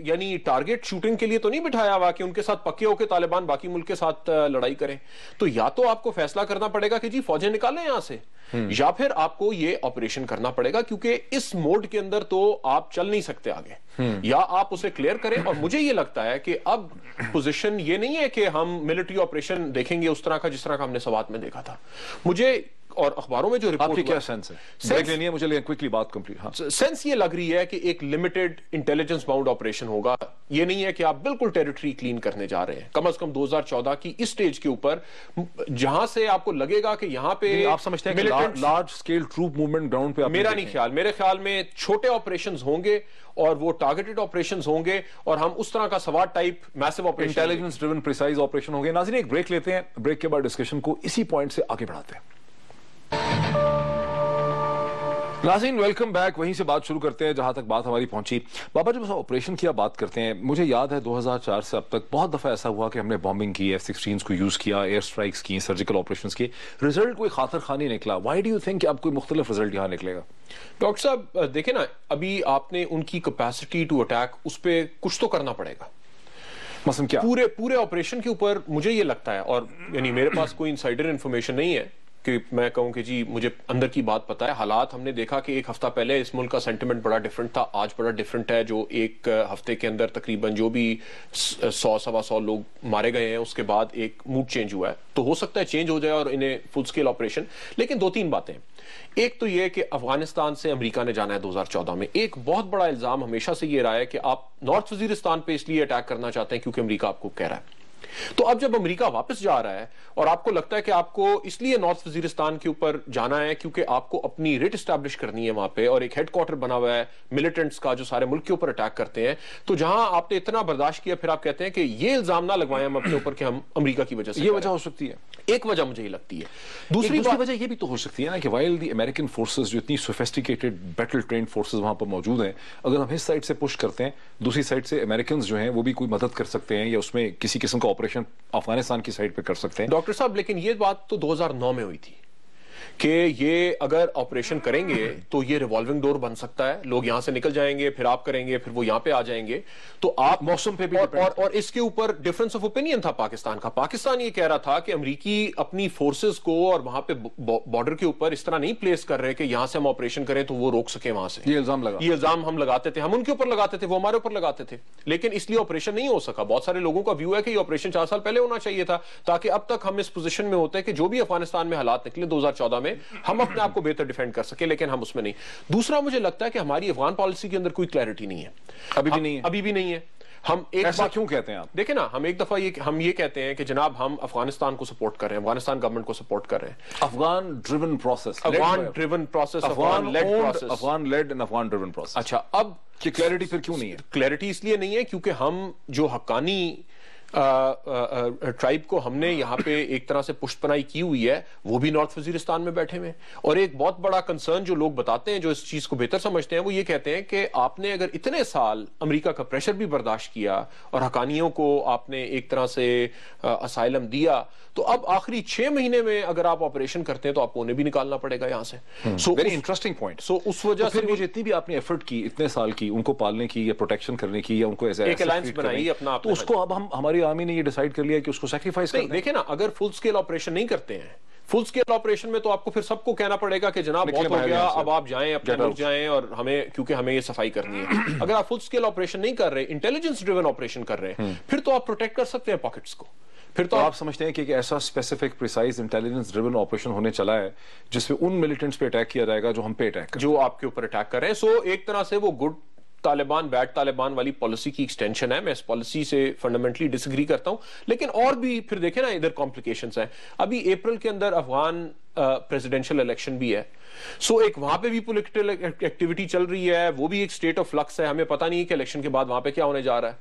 یعنی ٹارگٹ شوٹنگ کے لیے تو نہیں بٹھایا ہوا کہ ان کے ساتھ پکے ہو کے طالبان باقی ملک کے ساتھ لڑائی کریں. تو یا تو آپ کو فیصلہ کرنا پڑے گا کہ جی فوجیں نکالیں یہاں سے, یا پھر آپ کو یہ آپریشن کرنا پڑے گا, کیونکہ اس موڈ کے اندر تو آپ چل نہیں سکتے آگے, یا آپ اسے کلیئر کریں. اور مجھے یہ لگتا ہے کہ اب پوزیشن یہ نہیں ہے کہ ہم ملٹری آپریشن دیکھیں گے اس طرح کا جس طرح کا ہم نے سوات میں دیکھا تھا. مجھے اور اخباروں میں جو رپورٹ, آپ کی کیا سینس ہے؟ بریک لینی ہے مجھے, لیکن کوئکلی بات کمپلیٹ. ہاں سینس یہ لگ رہی ہے کہ ایک لمیٹڈ انٹیلیجنس باؤنڈ آپریشن ہوگا. یہ نہیں ہے کہ آپ بالکل ٹیریٹری کلین کرنے جا رہے ہیں. کم از کم 2014 کی اس سٹیج کے اوپر جہاں سے آپ کو لگے گا کہ یہاں پہ آپ سمجھتے ہیں کہ large scale troupe movement ground پہ, میرا نہیں خیال, میرے خیال میں چھوٹے آپریشنز ہوں گے اور وہ ٹارگیٹڈ آپریشنز ہوں گے, اور ہم اس طرح کا سوات ٹائپ میسو operation, intelligence driven precise operation ہوں گے. ناظرین ایک بریک لیتے ہیں, بریک کے بعد ڈسکشن کو اسی پوائنٹ سے آگے بڑھاتے ہیں. नाज़रीन वेलकम बैक। वहीं से बात शुरू करते हैं जहां तक बात हमारी पहुंची। बाबा जब ऑपरेशन की आप बात करते हैं, मुझे याद है 2004 से अब तक बहुत दफ़ा ऐसा हुआ कि हमने बॉम्बिंग की, F-16s को यूज़ किया, एयर स्ट्राइक्स की, सर्जिकल ऑपरेशंस किए, रिजल्ट कोई खातर खानी निकला। व्हाई डू यू थिंक अब कोई मुख्तलिफ रिजल्ट यहाँ निकलेगा? डॉक्टर साहब देखें ना, अभी आपने उनकी कैपेसिटी टू अटैक, उस पर कुछ तो करना पड़ेगा। मसलन क्या? पूरे ऑपरेशन के ऊपर मुझे ये लगता है, और यानी मेरे पास कोई इनसाइडर इन्फॉर्मेशन नहीं है कि मैं कहूं कि जी मुझे अंदर की बात पता है। हालात हमने देखा कि एक हफ्ता पहले इस मुल्क का सेंटिमेंट बड़ा डिफरेंट था, आज बड़ा डिफरेंट है। जो एक हफ्ते के अंदर तकरीबन जो भी 100-125 लोग मारे गए हैं, उसके बाद एक मूड चेंज हुआ है। तो हो सकता है चेंज हो जाए और इन्हें फुल स्केल ऑपरेशन। लेकिन 2-3 बातें। एक तो यह कि अफगानिस्तान से अमेरिका ने जाना है 2014 में। एक बहुत बड़ा इल्जाम हमेशा से ये रहा है कि आप नॉर्थ वजीरिस्तान पे इसलिए अटैक करना चाहते हैं क्योंकि अमेरिका आपको कह रहा है। तो अब जब अमेरिका वापस जा रहा है और आपको लगता है कि आपको इसलिए नॉर्थ वजीरिस्तान के ऊपर जाना है क्योंकि आपको अपनी रिट एस्टैब्लिश करनी है वहां पे, और एक हेडक्वार्टर बना हुआ है मिलिटेंट्स का जो सारे मुल्क के ऊपर अटैक करते हैं, तो जहां आपने इतना बर्दाश्त किया, फिर आप कहते हैं कि ये इल्जाम ना लगवाएं हम अपने ऊपर कि हम अमेरिका की वजह से। ये वजह हो सकती है, एक वजह मुझे ये लगती है। दूसरी वजह ये भी तो हो सकती है ना कि वाइल दी अमेरिकन फोर्सेस जो इतनी सोफिस्टिकेटेड बैटल ट्रेन्ड फोर्सेस वहां पर मौजूद हैं, अगर हम इस साइड से पुश करते हैं, दूसरी साइड से अमेरिकन जो हैं वो भी कोई मदद कर सकते हैं या उसमें किसी किस्म का ऑपरेशन अफगानिस्तान की साइड पे कर सकते हैं। डॉक्टर साहब लेकिन ये बात तो 2009 में हुई थी कि ये अगर ऑपरेशन करेंगे तो ये रिवॉल्विंग डोर बन सकता है, लोग यहां से निकल जाएंगे, फिर आप करेंगे, फिर वो यहां पे आ जाएंगे। तो आप मौसम पे भी और इसके ऊपर डिफरेंस ऑफ ओपिनियन था पाकिस्तान का। पाकिस्तान ये कह रहा था कि अमेरिकी अपनी फोर्सेस को और वहां पे बॉर्डर के ऊपर इस तरह नहीं प्लेस कर रहे कि यहां से हम ऑपरेशन करें तो वो रोक सके वहां से। ये इल्जाम हम लगाते थे, हम उनके ऊपर लगाते थे, वो हमारे ऊपर लगाते थे, लेकिन इसलिए ऑपरेशन नहीं हो सका। बहुत सारे लोगों का व्यू है कि ये ऑपरेशन 4 साल पहले होना चाहिए था, ताकि अब तक हम इस पोजीशन में होते कि जो भी अफगानिस्तान में हालात निकले 2014 में, हम अपने को बेहतर डिफेंड कर सके, लेकिन हम उसमें नहीं। दूसरा मुझे लगता है कि हमारी अफगान पॉलिसी के अंदर कोई क्लैरिटी नहीं है, अभी भी नहीं है। हम एक ऐसा क्यों कहते हैं आप? देखें ना, हम एक दफा ये कहते हैं कि जनाब हम अफगानिस्तान को सपोर्ट कर रहे हैं, अफगानिस्तान गवर्नमेंट को सपोर्ट कर रहे हैं। Afghan driven process, Afghan led and Afghan driven process. अच्छा, अब की क्लैरिटी फिर क्यों नहीं है? क्लैरिटी इसलिए नहीं है क्योंकि हम जो हक्कानी ट्राइब को हमने यहाँ पे एक तरह से पुष्टपनाही की हुई है, वो भी नॉर्थ वजीरिस्तान में बैठे हुए। और एक बहुत बड़ा कंसर्न जो लोग बताते हैं, जो इस चीज को बेहतर समझते हैं, वो ये कहते हैं कि आपने अगर इतने साल अमेरिका का प्रेशर भी बर्दाश्त किया और हकानियों को आपने एक तरह से असाइलम दिया, तो अब आखिरी 6 महीने में अगर आप ऑपरेशन करते हैं तो आपको उन्हें भी निकालना पड़ेगा यहाँ से। So very interesting point. So उस वजह से फिर जितनी भी आपने एफर्ट की इतने साल की, उनको पालने की या प्रोटेक्शन करने की या उनको एक अलायंस बनाई अपना, तो उसको अब हम हमारी आर्मी ने ये डिसाइड कर लिया कि उसको सैक्रिफाइस कर दें। देखिए ना, अगर फुल स्केल ऑपरेशन नहीं करते हैं, फुल स्केल ऑपरेशन में तो आपको फिर सबको कहना पड़ेगा कि जनाब बहुत हो गया, अब आप जाएं, अपने मुल्क जाएं, और हमें क्योंकि हमें ये सफाई करनी है। अगर आप फुल स्केल ऑपरेशन नहीं कर रहे, इंटेलिजेंस ड्रिवन ऑपरेशन कर रहे हैं, फिर तो आप प्रोटेक्ट कर सकते हैं पॉकेट्स को। फिर तो आप समझते हैं कि एक ऐसा specific precise intelligence driven operation होने चला है जिसमें उन मिलिटेंट्स पे अटैक किया जाएगा जो हम पे अटैक, जो आपके ऊपर अटैक कर रहे हैं। सो एक तरह से वो गुड तालिबान बैड तालिबान वाली पॉलिसी की एक्सटेंशन है। मैं इस पॉलिसी से फंडामेंटली डिसएग्री करता हूं, लेकिन और भी फिर देखें ना, इधर कॉम्प्लिकेशंस हैं। अभी अप्रैल के अंदर अफगान प्रेसिडेंशियल इलेक्शन भी है। सो एक वहां पे भी पॉलिटिकल एक्टिविटी चल रही है, वो भी एक स्टेट ऑफ फ्लक्स है। हमें पता नहीं है कि इलेक्शन के बाद वहां पे क्या होने जा रहा है।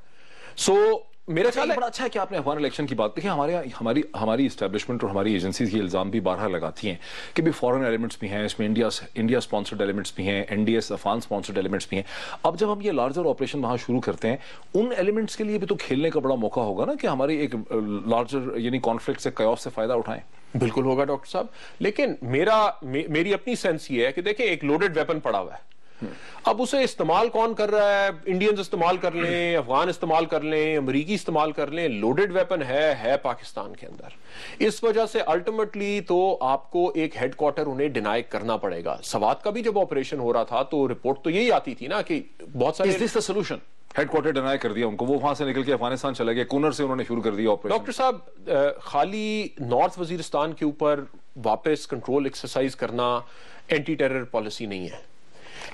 सो मेरा ख्याल है बड़ा अच्छा है कि आपने अफगान इलेक्शन की बात देखिए। हमारी एस्टेब्लिशमेंट और हमारी एजेंसीज ये इल्जाम भी बारहा लगाती हैं कि भी फॉरेन एलिमेंट्स भी हैं इसमें, इंडिया स्पॉन्सर्ड एलिमेंट्स भी हैं, एनडीएस अफगान स्पॉन्सर्ड एलिमेंट्स भी हैं। अब जब हम ये लार्जर ऑपरेशन वहां शुरू करते हैं, उन एलिमेंट्स के लिए भी तो खेलने का बड़ा मौका होगा ना कि हमारी एक लार्जर यानी कॉन्फ्लिक्ट से, कयास से फायदा उठाएं। बिल्कुल होगा डॉक्टर साहब, लेकिन मेरी अपनी सेंस ये है कि देखिए एक लोडेड वेपन पड़ा हुआ है, अब उसे इस्तेमाल कौन कर रहा है? इंडियंस इस्तेमाल कर लें, अफगान इस्तेमाल कर लें, अमरीकी इस्तेमाल कर लें, लोडेड वेपन है पाकिस्तान के अंदर। इस वजह से अल्टीमेटली तो आपको एक हेडक्वार्टर उन्हें डिनाई करना पड़ेगा। सवात का भी जब ऑपरेशन हो रहा था तो रिपोर्ट तो यही आती थी ना कि बहुत सारे, is this the solution? Headquarter deny कर दिया उनको, वो वहां से निकल के अफगानिस्तान चले गए, कूनर से उन्होंने शुरू कर दिया ऑपरेशन। डॉक्टर साहब खाली नॉर्थ वजीरिस्तान के ऊपर वापस कंट्रोल एक्सरसाइज करना एंटी टेरर पॉलिसी नहीं है।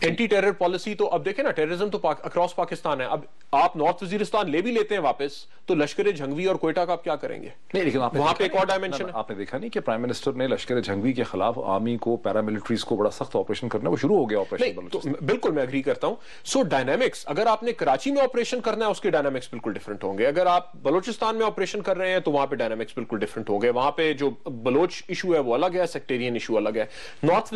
اینٹی ٹیرر پالیسی تو اب دیکھیں نا, ٹیررزم تو اکراس پاکستان ہے. اب آپ نارتھ وزیرستان لے بھی لیتے ہیں واپس تو لشکر جھنگوی اور کوئٹہ کا آپ کیا کریں گے؟ نہیں, لیکن وہاں پہ ایک اور ڈائمنشن ہے. آپ نے دیکھا نہیں کہ پرائم منسٹر نے لشکر جھنگوی کے خلاف آرمی کو, پیراملٹریز کو بڑا سخت آپریشن کرنا, وہ شروع ہو گیا آپریشن. بالکل میں اگری کرتا ہوں. سو ڈائنامکس, اگر آپ نے کراچی میں آپریشن کرنا ہے اس کے ڈائنامکس بالکل ڈفرنٹ ہوں گے. اگر آپ بلوچستان میں آپریشن کر رہے ہیں تو وہاں پہ ڈائنامکس بالکل ڈفرنٹ ہوں گے. وہاں پہ جو بلوچ ایشو ہے وہ الگ ہے, سیکٹیرین ایشو الگ ہے. نارتھ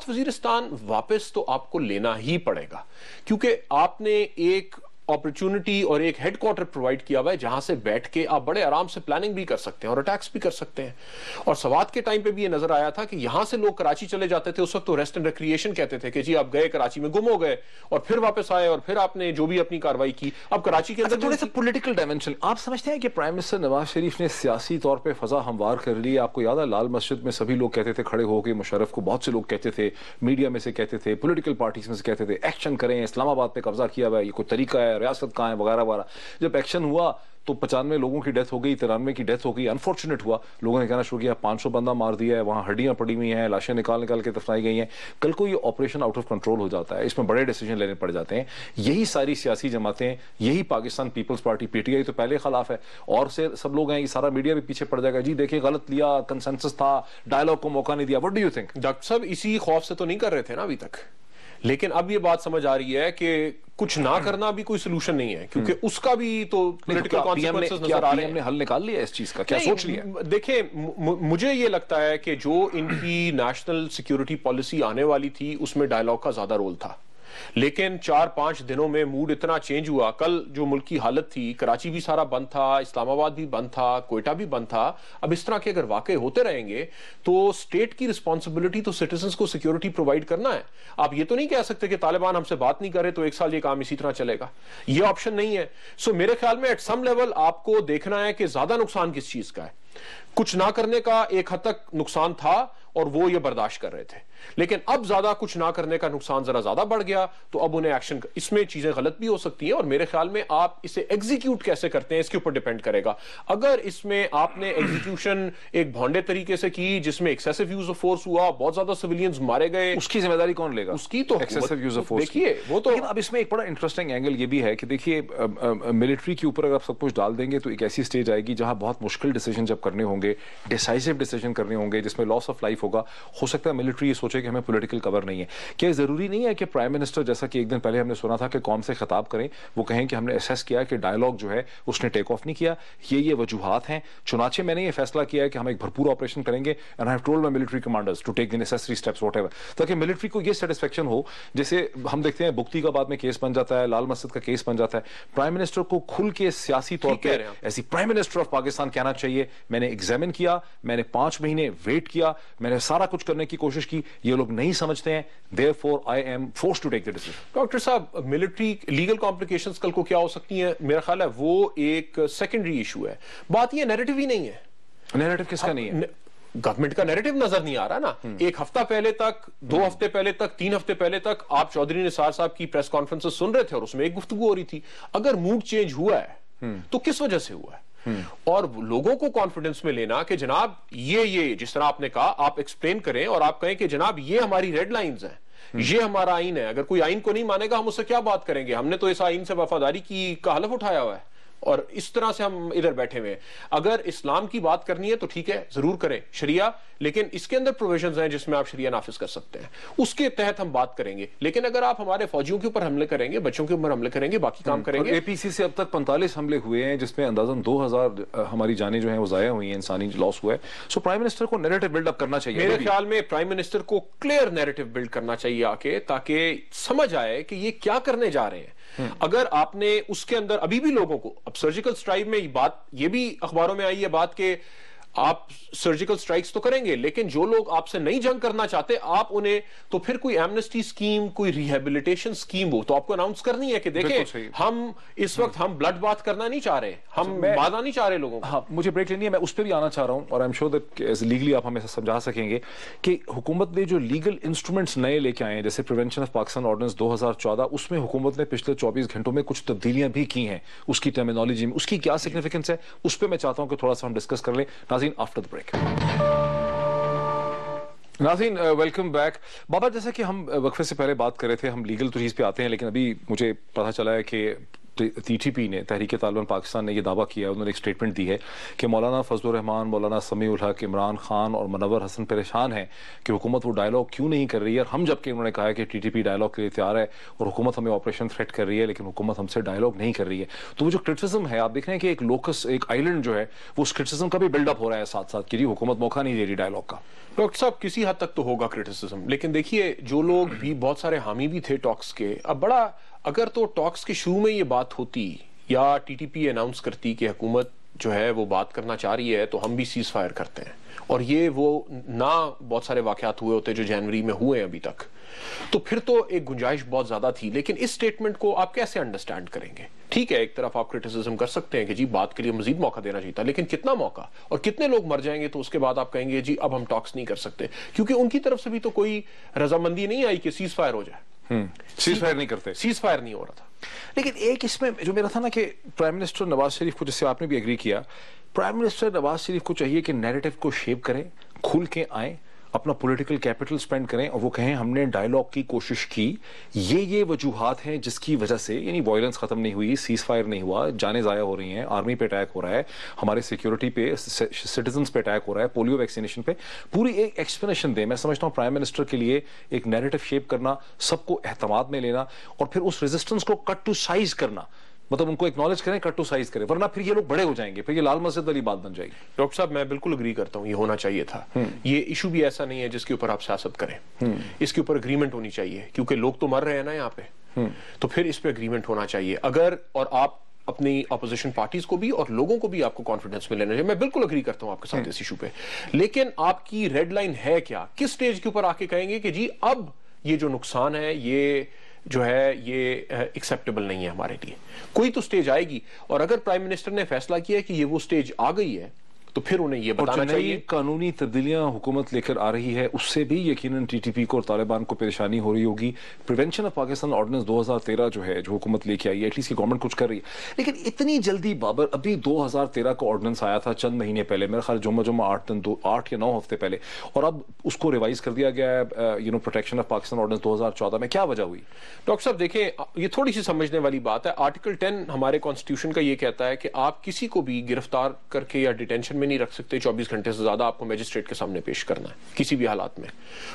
وزیرستان واپس تو آپ کو لینا ہی پڑے گا, کیونکہ آپ نے ایک اپرچونٹی اور ایک ہیڈ کوارٹر پرووائڈ کیا ہوا ہے جہاں سے بیٹھ کے آپ بڑے آرام سے پلاننگ بھی کر سکتے ہیں اور اٹیکس بھی کر سکتے ہیں. اور سوات کے ٹائم پہ بھی یہ نظر آیا تھا کہ یہاں سے لوگ کراچی چلے جاتے تھے, اس وقت تو ریسٹ اینڈ ریکریشن کہتے تھے کہ جی آپ گئے کراچی میں گم ہو گئے اور پھر واپس آئے اور پھر آپ نے جو بھی اپنی کاروائی کی. اب کراچی کے اندر تھوڑے سے پولیٹیکل ڈائمنشن آپ سمجھتے ہیں کہ پرائم منسٹر نواز شریف نے سیاسی طور پہ فضا ہموار کر لی؟ آپ کو یاد ہے لال مسجد میں سبھی لوگ کہتے تھے کھڑے ہو کے مشرف کو, بہت سے لوگ کہتے تھے, میڈیا میں سے کہتے تھے, پولیٹیکل پارٹیز میں سے کہتے تھے ایکشن کریں, اسلام آباد پہ قبضہ کیا ہوا ہے, یہ کوئی طریقہ ہے, ریاست کہاں ہے, وغیرہ وغیرہ. جب ایکشن ہوا تو 95 لوگوں کی ڈیتھ ہو گئی, 93 کی ڈیتھ ہو گئی. انفارچونیٹ ہوا, لوگوں نے کہنا شروع کیا 500 بندہ مار دیا ہے, وہاں ہڈیاں پڑی ہوئی ہیں, لاشیں نکال کے دفنائی گئی ہیں. کل کو یہ آپریشن آؤٹ آف کنٹرول ہو جاتا ہے, اس میں بڑے ڈیسیجن لینے پڑ جاتے ہیں. یہی ساری سیاسی جماعتیں, یہی Pakistan Peoples Party P T I تو پہلے خلاف ہے, اور سے سب لوگ ہیں, یہ سارا میڈیا بھی پیچھے پڑ جائے گا, جی دیکھیں غلط لیا, کنسنسس تھا, ڈائلاگ کو موقع نہیں دیا. What do you think? Doctor صاحب اسی خوف سے تو نہیں کر رہے تھے نا ابھی تک, لیکن اب یہ بات سمجھ آ رہی ہے کہ کچھ نہ کرنا بھی کوئی سلوشن نہیں ہے, کیونکہ اس کا بھی تو پولیٹیکل کانسیکوینسز نظر آ رہے ہیں. ہم نے حل نکال لیا اس چیز کا, کیا سوچ لیا؟ دیکھیں مجھے یہ لگتا ہے کہ جو ان کی نیشنل سیکیورٹی پالیسی آنے والی تھی اس میں ڈائلاگ کا زیادہ رول تھا, لیکن 4-5 دنوں میں موڈ اتنا چینج ہوا. کل جو ملک کی حالت تھی, کراچی بھی سارا بند تھا, اسلام آباد بھی بند تھا, کوئٹہ بھی بند تھا. اب اس طرح کے اگر واقع ہوتے رہیں گے تو اسٹیٹ کی رسپانسبلٹی تو سٹیزنز کو سیکیورٹی پرووائڈ کرنا ہے. آپ یہ تو نہیں کہہ سکتے کہ طالبان ہم سے بات نہیں کرے تو 1 سال یہ کام اسی طرح چلے گا, یہ آپشن نہیں ہے. سو میرے خیال میں ایٹ سم لیول آپ کو دیکھنا ہے کہ زیادہ نقصان کس چیز کا ہے. کچھ نہ کرنے کا ایک حد تک نقصان تھا اور وہ یہ برداشت کر رہے تھے, لیکن اب زیادہ کچھ نہ کرنے کا نقصان ذرا زیادہ بڑھ گیا تو اب انہیں ایکشن, اس میں چیزیں غلط بھی ہو سکتی ہیں, اور میرے خیال میں آپ اسے ایگزیکیوٹ کیسے کرتے ہیں اس کے اوپر ڈیپینڈ کرے گا. اگر اس میں آپ نے ایگزیکیوشن ایک بھونڈے طریقے سے کی جس میں ایکسیسو یوز آف فورس ہوا, بہت زیادہ سویلینز مارے گئے, اس کی ذمہ داری کون لے گا؟ اس کی تو ایکسیسو یوز آف فورس. دیکھیے وہ تو, اب اس میں ایک بڑا انٹرسٹنگ اینگل یہ بھی ہے کہ دیکھیے ملٹری کے اوپر اگر آپ سب کچھ ڈال دیں گے تو ایک ایسی سٹیج آئے گی جہاں بہت مشکل ڈیسیجن جب کرنے ہوں گے, ڈیسائزو ڈیسیجن کرنے ہوں گے, جس میں لاس آف لائف ہوگا. ہو سکتا ہے ملٹری یہ سوچے کہ ہمیں پولیٹیکل کور نہیں ہے. کیا ضروری نہیں ہے کہ پرائم منسٹر, جیسا کہ ایک دن پہلے ہم نے سنا تھا کہ قوم سے خطاب کریں, وہ کہیں کہ ہم نے اسیس کیا کہ ڈائلاگ جو ہے اس نے ٹیک آف نہیں کیا, یہ وجوہات ہیں, چنانچہ میں نے یہ فیصلہ کیا ہے کہ ہم ایک بھرپور آپریشن کریں گے, and I have told my military commanders to take the necessary steps whatever, تاکہ ملٹری کو یہ سیٹسفیکشن ہو. جیسے ہم دیکھتے ہیں بگٹی کا بعد میں کیس بن جاتا ہے, لال مسجد کا کیس بن جاتا ہے, پرائم منسٹر کو کھل کے سیاسی طور پہ ایسی پرائم منسٹر آف پاکستان کہنا چاہیے میں نے ایگزامن کیا, میں نے 5 مہینے ویٹ کیا, میں نے سارا کچھ کرنے کی کوشش کی, یہ لوگ نہیں سمجھتے ہیں, therefore I am forced to take the decision. Doctor صاحب ملٹری لیگل کمپلیکیشنز کل کو کیا ہو سکتی ہیں, میرا خیال ہے وہ ایک سیکنڈری ایشو ہے. بات یہ نیریٹو ہی نہیں ہے. نیریٹو کس کا نہیں ہے؟ گورنمنٹ کا نیریٹو نظر نہیں آ رہا نا. 1 ہفتہ پہلے تک, 2 ہفتے پہلے تک, 3 ہفتے پہلے تک آپ چودھری نثار صاحب کی پریس کانفرنس سن رہے تھے اور اس میں ایک گفتگو ہو رہی تھی. اگر موڈ چینج ہوا ہے تو کس وجہ سے ہوا ہے, اور لوگوں کو کانفیڈنس میں لینا کہ جناب یہ جس طرح آپ نے کہا آپ ایکسپلین کریں اور آپ کہیں کہ جناب یہ ہماری ریڈ لائنز ہیں, یہ ہمارا آئین ہے, اگر کوئی آئین کو نہیں مانے گا ہم اس سے کیا بات کریں گے, ہم نے تو اس آئین سے وفاداری کی کا حلف اٹھایا ہوا ہے اور اس طرح سے ہم ادھر بیٹھے ہوئے ہیں. اگر اسلام کی بات کرنی ہے تو ٹھیک ہے ضرور کریں شریعہ, لیکن اس کے اندر پروویژنز ہیں جس میں آپ شریعہ نافذ کر سکتے ہیں, اس کے تحت ہم بات کریں گے. لیکن اگر آپ ہمارے فوجیوں کے اوپر حملے کریں گے, بچوں کے اوپر حملے کریں گے, باقی کام کریں گے. اے پی سی سے اب تک 45 حملے ہوئے ہیں جس میں اندازاً 2000 ہماری جانیں جو ہیں وہ ضائع ہوئی ہیں, انسانی لاس ہوا ہے. سو پرائم منسٹر کو نیریٹو بلڈ اپ کرنا چاہیے. میرے خیال میں پرائم منسٹر کو کلیئر نیریٹو بلڈ کرنا چاہیے آ کے, تاکہ سمجھ آئے کہ یہ کیا کرنے جا رہے ہیں. اگر آپ نے اس کے اندر ابھی بھی لوگوں کو, اب سرجیکل اسٹرائک میں یہ بھی اخباروں میں آئی ہے بات کہ آپ سرجیکل سٹرائکس تو کریں گے, لیکن جو لوگ آپ سے نہیں جنگ کرنا چاہتے آپ انہیں تو پھر کوئی ایمنسٹی سکیم, کوئی ریہیبلیٹیشن سکیم ہو تو آپ کو اناؤنس کرنی ہے کہ دیکھیں ہم اس وقت ہم بلڈ بات کرنا نہیں چاہ رہے, ہم مارنا نہیں چاہ رہے لوگوں کو. ہاں مجھے بریک لینی ہے, میں اس پہ بھی آنا چاہ رہا ہوں اور I am sure that as legally آپ ہمیں سمجھا سکیں گے کہ حکومت نے جو لیگل انسٹرومنٹس نئے لے کے آئے ہیں, جیسے پریونشن آف پاکستان آرڈیننس 2014, اس میں حکومت نے پچھلے 24 گھنٹوں میں کچھ تبدیلیاں بھی کی ہیں. اس کی ٹرمینالوجی میں اس کی کیا سگنیفیکنس ہے, اس پہ میں چاہتا ہوں کہ تھوڑا سا ہم ڈسکس کر لیں. ناظرین آفٹر دی بریک. नाज़रीन वेलकम बैक। बाबा, जैसा कि हम वक्फे से पहले बात कर रहे थे, हम लीगल तो चीज़ पे आते हैं, लेकिन अभी मुझे पता चला है कि TTP ने, तहरीक तालिबान पाकिस्तान ने, ये दावा किया है, उन्होंने एक स्टेटमेंट दी है कि मौलाना फजलुर रहमान, मौलाना समीउल हक, इमरान खान और मनव्वर हसन परेशान हैं कि हुकूमत वो डायलॉग क्यों नहीं कर रही है। और हम, जबकि उन्होंने कहा है कि TTP डायलॉग के लिए तैयार है और हुकूमत हमें ऑपरेशन थ्रेट कर रही है, लेकिन हुकूमत हमसे डायलॉग नहीं कर रही है। तो वो जो क्रिटिसिज्म है, आप देख रहे हैं कि एक लोकस, एक आइलैंड जो है, वो उस क्रिटिसिज्म का भी बिल्डअप हो रहा है साथ साथ कि जी हुकूमत मौका नहीं दे रही डायलॉग का। डॉक्टर साहब, किसी हद तक तो होगा क्रिटिसिज्म, लेकिन देखिए जो लोग भी बहुत सारे हामी भी थे टॉक्स के, अब बड़ा, अगर तो टॉक्स के शुरू में ये बात होती या TTP अनाउंस करती कि हुकूमत जो है वो बात करना चाह रही है तो हम भी सीज फायर करते हैं, और ये वो ना बहुत सारे वाकयात हुए होते जो जनवरी में हुए अभी तक, तो फिर तो एक गुंजाइश बहुत ज्यादा थी। लेकिन इस स्टेटमेंट को आप कैसे अंडरस्टैंड करेंगे? ठीक है, एक तरफ आप क्रिटिसिज्म कर सकते हैं कि जी बात के लिए मजीद मौका देना चाहिए था, लेकिन कितना मौका और कितने लोग मर जाएंगे तो उसके बाद आप कहेंगे जी अब हम टॉक्स नहीं कर सकते, क्योंकि उनकी तरफ से भी तो कोई रजामंदी नहीं आई कि सीज फायर हो जाए। सीज फायर नहीं करते, सीज फायर नहीं हो रहा था। लेकिन एक इसमें जो मेरा था ना कि प्राइम मिनिस्टर नवाज शरीफ को, जिससे आपने भी एग्री किया, प्राइम मिनिस्टर नवाज शरीफ को चाहिए कि नैरेटिव को शेप करें, खुल के आए, अपना पॉलिटिकल कैपिटल स्पेंड करें और वो कहें हमने डायलॉग की कोशिश की, ये वजूहात हैं जिसकी वजह से, यानी वायलेंस खत्म नहीं हुई, सीज फायर नहीं हुआ, जानें ज़ाया हो रही हैं, आर्मी पे अटैक हो रहा है, हमारे सिक्योरिटी पे, सिटीजन्स पे अटैक हो रहा है, पोलियो वैक्सीनेशन पे, पूरी एक एक्सप्लेनेशन दें। मैं समझता हूँ प्राइम मिनिस्टर के लिए एक नैरेटिव शेप करना, सबको एहतमाद में लेना और फिर उस रेजिस्टेंस को कट टू साइज करना, मतलब उनको एक्नॉलेज करें, कट टू साइज करें, वरना फिर ये लोग बड़े हो जाएंगे, फिर ये लाल मस्जिद वाली बात बन जाएगी। डॉक्टर साहब, मैं बिल्कुल अग्री करता हूं, ये होना चाहिए था। ये इशू भी ऐसा नहीं है जिसके ऊपर आप सियासत करें, इसके ऊपर एग्रीमेंट होनी चाहिए, क्योंकि लोग तो मर रहे हैं ना यहाँ पे, तो फिर इस पे एग्रीमेंट होना चाहिए। अगर, और आप अपनी अपोजिशन पार्टीज को भी और लोगों को भी आपको कॉन्फिडेंस में लेना चाहिए, मैं बिल्कुल अग्री करता हूं आपके साथ इस इशू पे, लेकिन आपकी रेड लाइन है क्या? किस स्टेज के ऊपर आके कहेंगे कि जी अब ये जो नुकसान है, ये जो है ये एक्सेप्टेबल नहीं है हमारे लिए? कोई तो स्टेज आएगी, और अगर प्राइम मिनिस्टर ने फैसला किया कि ये वो स्टेज आ गई है तो फिर उन्हें ये बताना चाहिए। कानूनी तब्दीलियां हुकूमत लेकर आ रही है, उससे भी यकीनन TTP को और तालिबान को परेशानी हो रही होगी। प्रिवेंशन ऑफ पाकिस्तान ऑर्डिनेंस 2013 जो है, जो हुकूमत लेके आई है, एटलीस्ट गवर्नमेंट कुछ कर रही है, लेकिन इतनी जल्दी बाबर, अभी 2013 का ऑर्डिनेंस आया था चंद महीने पहले, मेरे ख्याल जुम्मा 8 या 9 हफ्ते पहले, और अब उसको रिवाइज कर दिया गया है, प्रोटेक्शन ऑफ पाकिस्तान ऑर्डिनेंस 2014 में। क्या वजह हुई? डॉक्टर साहब देखें, ये थोड़ी सी समझने वाली बात है। आर्टिकल 10 हमारे कॉन्स्टिट्यूशन का ये कहता है कि आप किसी को भी गिरफ्तार करके या डिटेंशन में नहीं रख सकते, 24 घंटे से ज्यादा आपको मजिस्ट्रेट के सामने पेश करना है किसी भी हालात में।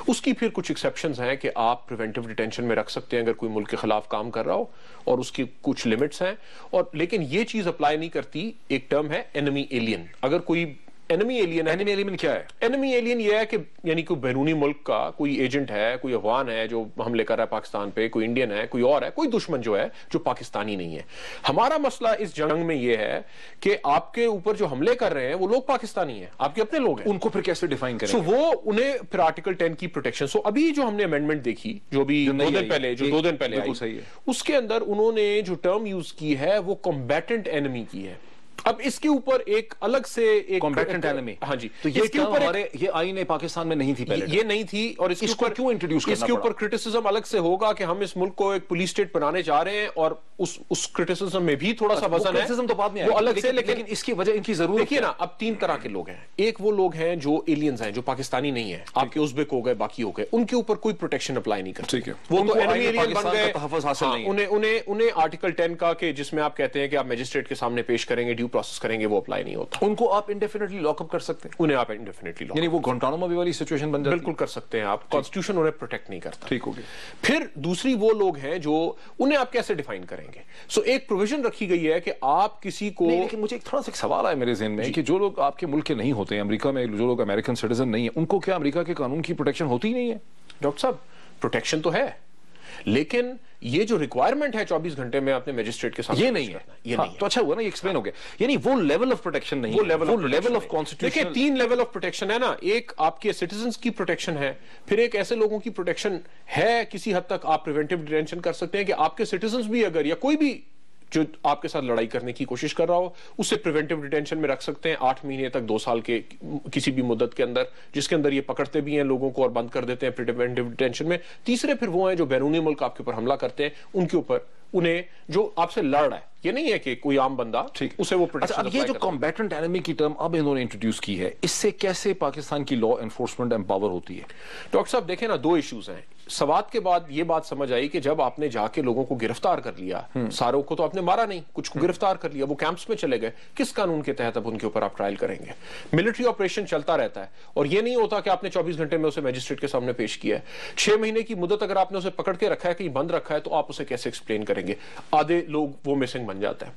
उसकी फिर कुछ एक्सेप्शंस हैं कि आप प्रिवेंटिव डिटेंशन में रख सकते हैं अगर कोई मुल्क के खिलाफ काम कर रहा हो, और उसकी कुछ लिमिट्स हैं, और लेकिन ये चीज अप्लाई नहीं करती। एक टर्म है एनिमी एलियन। अगर कोई एनिमी एलियन, एनिमी एलियन क्या है? एनिमी एलियन ये है कि यानी कोई बैरूनी मुल्क का कोई एजेंट है, कोई अफगान है जो हमले कर रहा है पाकिस्तान पे, कोई इंडियन है, कोई और है, कोई दुश्मन जो है जो पाकिस्तानी नहीं है। हमारा मसला इस जंग में ये है कि आपके ऊपर जो हमले कर रहे हैं वो लोग पाकिस्तानी हैं, आपके अपने लोग हैं, उनको फिर कैसे डिफाइन करें? वो उन्हें फिर आर्टिकल 10 की प्रोटेक्शन। सो अभी जो हमने अमेंडमेंट देखी, जो भी 2 दिन पहले आई, उसके अंदर उन्होंने जो टर्म यूज की है वो कॉम्बैटेंट एनिमी की है। अब इसके ऊपर एक अलग से एक कॉम्बैटेंट एनिमी, हाँ जी, तो ये ऊपर हमारे ये आईन पाकिस्तान में नहीं थी पहले, ये नहीं थी, और इसके ऊपर क्यों इंट्रोड्यूस करना इसके ऊपर क्रिटिसिज्म अलग से होगा कि हम इस मुल्क को एक पुलिस स्टेट बनाने जा रहे हैं, और उस क्रिटिसिज्म में भी थोड़ा सा वजन है, तो बाद में वो अलग से, लेकिन इसकी वजह, इनकी जरूरत देखिए ना। अब 3 तरह के लोग हैं। एक वो लोग हैं जो एलियंस हैं, जो पाकिस्तानी नहीं है, आपके उज़्बेक हो गए, बाकी हो गए, उनके ऊपर कोई प्रोटेक्शन अप्लाई नहीं करते, वो तो एनिमी एलियन बन गए। उन्हें आर्टिकल 10 का, कि जिसमें आप कहते हैं कि आप मजिस्ट्रेट के सामने पेश करेंगे, ड्यू प्रोसेस करेंगे, वो अप्लाई नहीं होता। उनको आप इंडेफिनिटली लॉकअप कर सकते हैं, उन्हें आप इंडेफिनिटली लॉकअप, यानी वो गुआंटानामो बे वाली सिचुएशन बन जाती है। बिल्कुल कर सकते हैं आप, कॉन्स्टिट्यूशन उन्हें प्रोटेक्ट नहीं करता। ठीक हो गया। फिर दूसरी वो लोग हैं जो, उन्हें आप कैसे डिफाइन करेंगे? सो एक प्रोविजन रखी गई है कि आप किसी को, लेकिन मुझे एक थोड़ा सा सवाल आया मेरे ज़हन में कि जो लोग आपके मुल्क के नहीं होते हैं, अमेरिका में जो लोग अमेरिकन सिटीजन नहीं है, उनको क्या अमेरिका के कानून की प्रोटेक्शन होती ही नहीं है? डॉक्टर साहब, प्रोटेक्शन तो है, लेकिन ये जो रिक्वायरमेंट है 24 घंटे में अपने मजिस्ट्रेट के सामने, ये नहीं है, ये नहीं है। तो अच्छा हुआ ना ये एक्सप्लेन हो गया, यानी वो लेवल ऑफ प्रोटेक्शन नहीं, वो लेवल ऑफ कॉन्स्टिट्यूशन। देखिए 3 लेवल ऑफ प्रोटेक्शन है ना। एक आपके सिटीजंस की प्रोटेक्शन है, फिर एक ऐसे लोगों की प्रोटेक्शन है, किसी हद तक आप प्रिवेंटिव डिटेंशन कर सकते हैं कि आपके सिटीजंस भी अगर, या कोई भी जो आपके साथ लड़ाई करने की कोशिश कर रहा हो, उससे प्रिवेंटिव डिटेंशन में रख सकते हैं 8 महीने तक, 2 साल के किसी भी मुद्दत के अंदर, जिसके अंदर ये पकड़ते भी हैं लोगों को और बंद कर देते हैं प्रिवेंटिव डिटेंशन में। तीसरे फिर वो हैं जो बैरूनी मुल्क आपके ऊपर हमला करते हैं, उनके ऊपर, उन्हें जो आपसे लड़ रहा है, یہ نہیں ہے کہ کوئی عام بندہ اسے وہ اچھا اب یہ جو کمبیٹنٹ اینیمی کی ٹرم اب انہوں نے انٹروڈیوس کی ہے اس سے کیسے پاکستان کی لا انفورسمنٹ امپاور ہوتی ہے؟ ڈاکٹر صاحب دیکھیں نا دو ایشوز ہیں. سوات کے بعد یہ بات سمجھ آئی کہ جب آپ نے جا کے لوگوں کو گرفتار کر لیا, ساروں کو تو آپ نے مارا نہیں, کچھ کو گرفتار کر لیا, وہ کیمپس میں چلے گئے, کس قانون کے تحت اب ان کے اوپر آپ ٹرائل کریں گے؟ ملٹری آپریشن چلتا رہتا ہے اور یہ نہیں ہوتا کہ آپ نے 24 گھنٹے میں اسے میجسٹریٹ کے سامنے پیش کیا ہے. 6 مہینے کی مدت اگر آپ نے اسے پکڑ کے رکھا ہے, کہیں بند رکھا ہے, تو آپ اسے کیسے ایکسپلین کریں گے؟ آدھے لوگ وہ مسنگ بن جاتا ہے.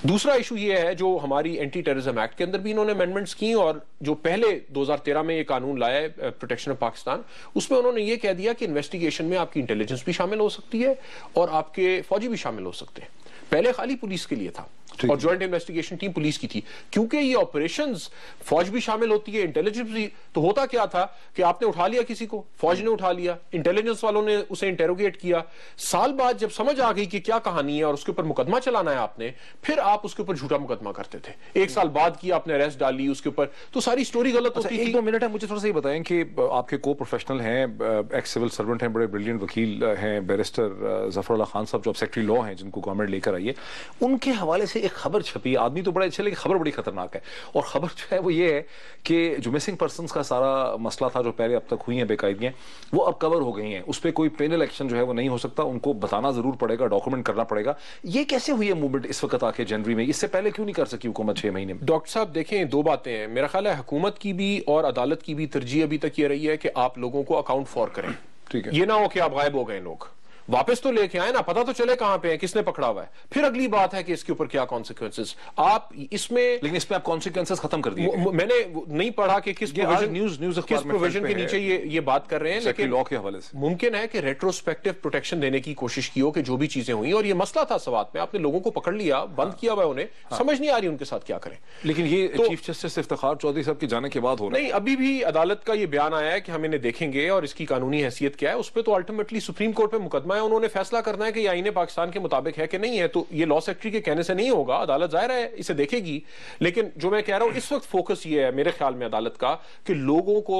دوسرا ایشو یہ ہے جو ہماری اینٹی ٹیررزم ایکٹ کے اندر بھی انہوں نے امینڈمنٹس کی, اور جو پہلے 2013 میں یہ قانون لایا ہے پروٹیکشن آف پاکستان, اس میں انہوں نے یہ کہہ دیا کہ انویسٹیگیشن میں آپ کی انٹیلیجنس بھی شامل ہو سکتی ہے اور آپ کے فوجی بھی شامل ہو سکتے ہیں. پہلے خالی پولیس کے لیے تھا اور جوائنٹ انویسٹیگیشن ٹیم پولیس کی تھی. کیونکہ یہ آپریشنز فوج بھی شامل ہوتی ہے, انٹیلیجنس بھی, تو ہوتا کیا تھا کہ آپ نے اٹھا لیا کسی کو, فوج نے اٹھا لیا, انٹیلیجنس والوں نے اسے انٹیروگیٹ کیا, سال بعد جب سمجھ آ گئی کہ کیا کہانی ہے اور اس کے اوپر مقدمہ چلانا ہے آپ نے, پھر آپ اس کے اوپر جھوٹا مقدمہ کرتے تھے. 1 سال بعد کی آپ نے اریسٹ ڈالی اس کے اوپر, تو ساری سٹوری غلط ہوتی تھی. 1-2 منٹ ہے, مجھے تھوڑا سا یہ بتائیں کہ آپ کے کو پروفیشنل ہیں, ایکس سول سرونٹ ہیں, بڑے بریلینٹ وکیل ہیں, بیرسٹر ظفر اللہ خان صاحب جو اب سیکرٹری لا ہیں جن کو گورنمنٹ لے کر آئی ہے, ان کے حوالے سے ایک خبر چھپی. آدمی تو بڑا اچھا لیکن خبر بڑی خطرناک ہے, اور خبر جو ہے وہ یہ ہے کہ جو مسنگ پرسنز کا سارا مسئلہ تھا جو پہلے اب تک ہوئی ہیں بے قاعدگیاں, وہ اب کور ہو گئی ہیں. اس پہ کوئی پینل ایکشن جو ہے وہ نہیں ہو سکتا, ان کو بتانا ضرور پڑے گا, ڈاکومنٹ کرنا پڑے گا. یہ کیسے ہوئی ہے موومنٹ اس وقت آ کے جنوری میں؟ اس سے پہلے کیوں نہیں کر سکی حکومت 6 مہینے میں؟ ڈاکٹر صاحب دیکھیں 2 باتیں ہیں. میرا خیال ہے حکومت کی بھی اور عدالت کی بھی ترجیح ابھی تک یہ رہی ہے کہ آپ لوگوں کو اکاؤنٹ فور کریں. ٹھیک ہے, یہ نہ ہو کہ آپ غائب ہو گئے, لوگ واپس تو لے کے آئے نا, پتہ تو چلے کہاں پہ ہیں, کس نے پکڑا ہوا ہے. پھر اگلی بات ہے کہ اس کے اوپر کیا کانسیکوینسز. آپ اس میں, لیکن اس میں آپ کانسیکوینسز ختم کر دیے. میں نے نہیں پڑھا کہ کس پروویژن کے نیچے یہ بات کر رہے ہیں, لیکن لا کے حوالے سے ممکن ہے کہ ریٹروسپیکٹو پروٹیکشن دینے کی کوشش کی ہو کہ جو بھی چیزیں ہوئی, اور یہ مسئلہ تھا سوات میں, آپ نے لوگوں کو پکڑ لیا, بند کیا ہوا ہے انہیں, سمجھ نہیں آ رہی ان کے ساتھ کیا کریں. لیکن یہ چیف جسٹس افتخار چودھری صاحب کے جانے کے بعد ہو رہا ہے. نہیں, ابھی بھی عدالت کا یہ بیان آیا ہے کہ ہم انہیں دیکھیں گے اور اس کی قانونی حیثیت کیا ہے. اس پہ تو الٹیمیٹلی سپریم کورٹ پہ مقدمہ ہے, انہوں نے فیصلہ کرنا ہے کہ یہ آئین پاکستان کے مطابق ہے کہ نہیں ہے. تو یہ لا سیکرٹری کے کہنے سے نہیں ہوگا, عدالت ظاہر ہے اسے دیکھے گی. لیکن جو میں کہہ رہا ہوں اس وقت فوکس یہ ہے میرے خیال میں عدالت کا کہ لوگوں کو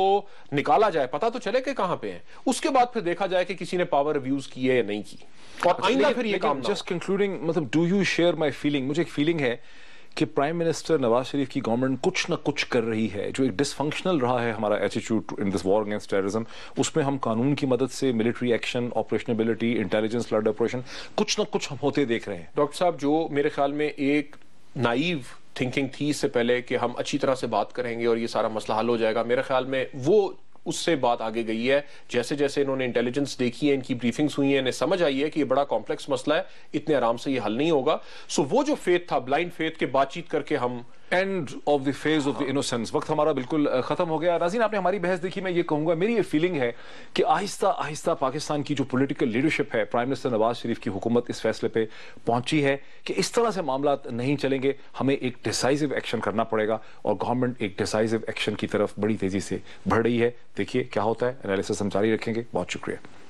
نکالا جائے, پتہ تو چلے کہ کہاں پہ ہیں, اس کے بعد پھر دیکھا جائے کہ کسی نے پاور ابیوز کی ہے یا نہیں کی, اور آئندہ پھر یہ کام نہ ہو. جسٹ کنکلوڈنگ, مطلب do you share my feeling, مجھے ایک فیلنگ ہے کہ پرائم منسٹر نواز شریف کی گورنمنٹ کچھ نہ کچھ کر رہی ہے. جو ایک ڈس فنکشنل رہا ہے ہمارا attitude in this war against terrorism, اس میں ہم قانون کی مدد سے ملٹری ایکشن, آپریشنبلٹی, انٹیلیجنس لڈ آپریشن, کچھ نہ کچھ ہم ہوتے دیکھ رہے ہیں. ڈاکٹر صاحب جو میرے خیال میں ایک نائیو تھنکنگ تھی اس سے پہلے کہ ہم اچھی طرح سے بات کریں گے اور یہ سارا مسئلہ حل ہو جائے گا, میرے خیال میں وہ اس سے بات آگے گئی ہے. جیسے جیسے انہوں نے انٹیلیجنس دیکھی ہے, ان کی بریفنگز ہوئی ہیں, انہیں سمجھ آئی ہے کہ یہ بڑا کمپلیکس مسئلہ ہے, اتنے آرام سے یہ حل نہیں ہوگا. سو وہ جو فیتھ تھا, بلائنڈ فیتھ کے بات چیت کر کے ہم and of the phase of the innocence. وقت ہمارا بالکل ختم ہو گیا. ناظرین, آپ نے ہماری بحث دیکھی. میں یہ کہوں گا, میری یہ فیلنگ ہے کہ آہستہ آہستہ پاکستان کی جو پولیٹیکل لیڈرشپ ہے, پرائم منسٹر نواز شریف کی حکومت اس فیصلے پہ پہنچی ہے کہ اس طرح سے معاملات نہیں چلیں گے. ہمیں ایک ڈیسائزو ایکشن کرنا پڑے گا, اور گورنمنٹ ایک ڈیسائزو ایکشن کی طرف بڑی تیزی سے بڑھ رہی ہے. دیکھیے کیا ہوتا ہے, انالیسس ہم جاری رکھیں گے. بہت شکریہ.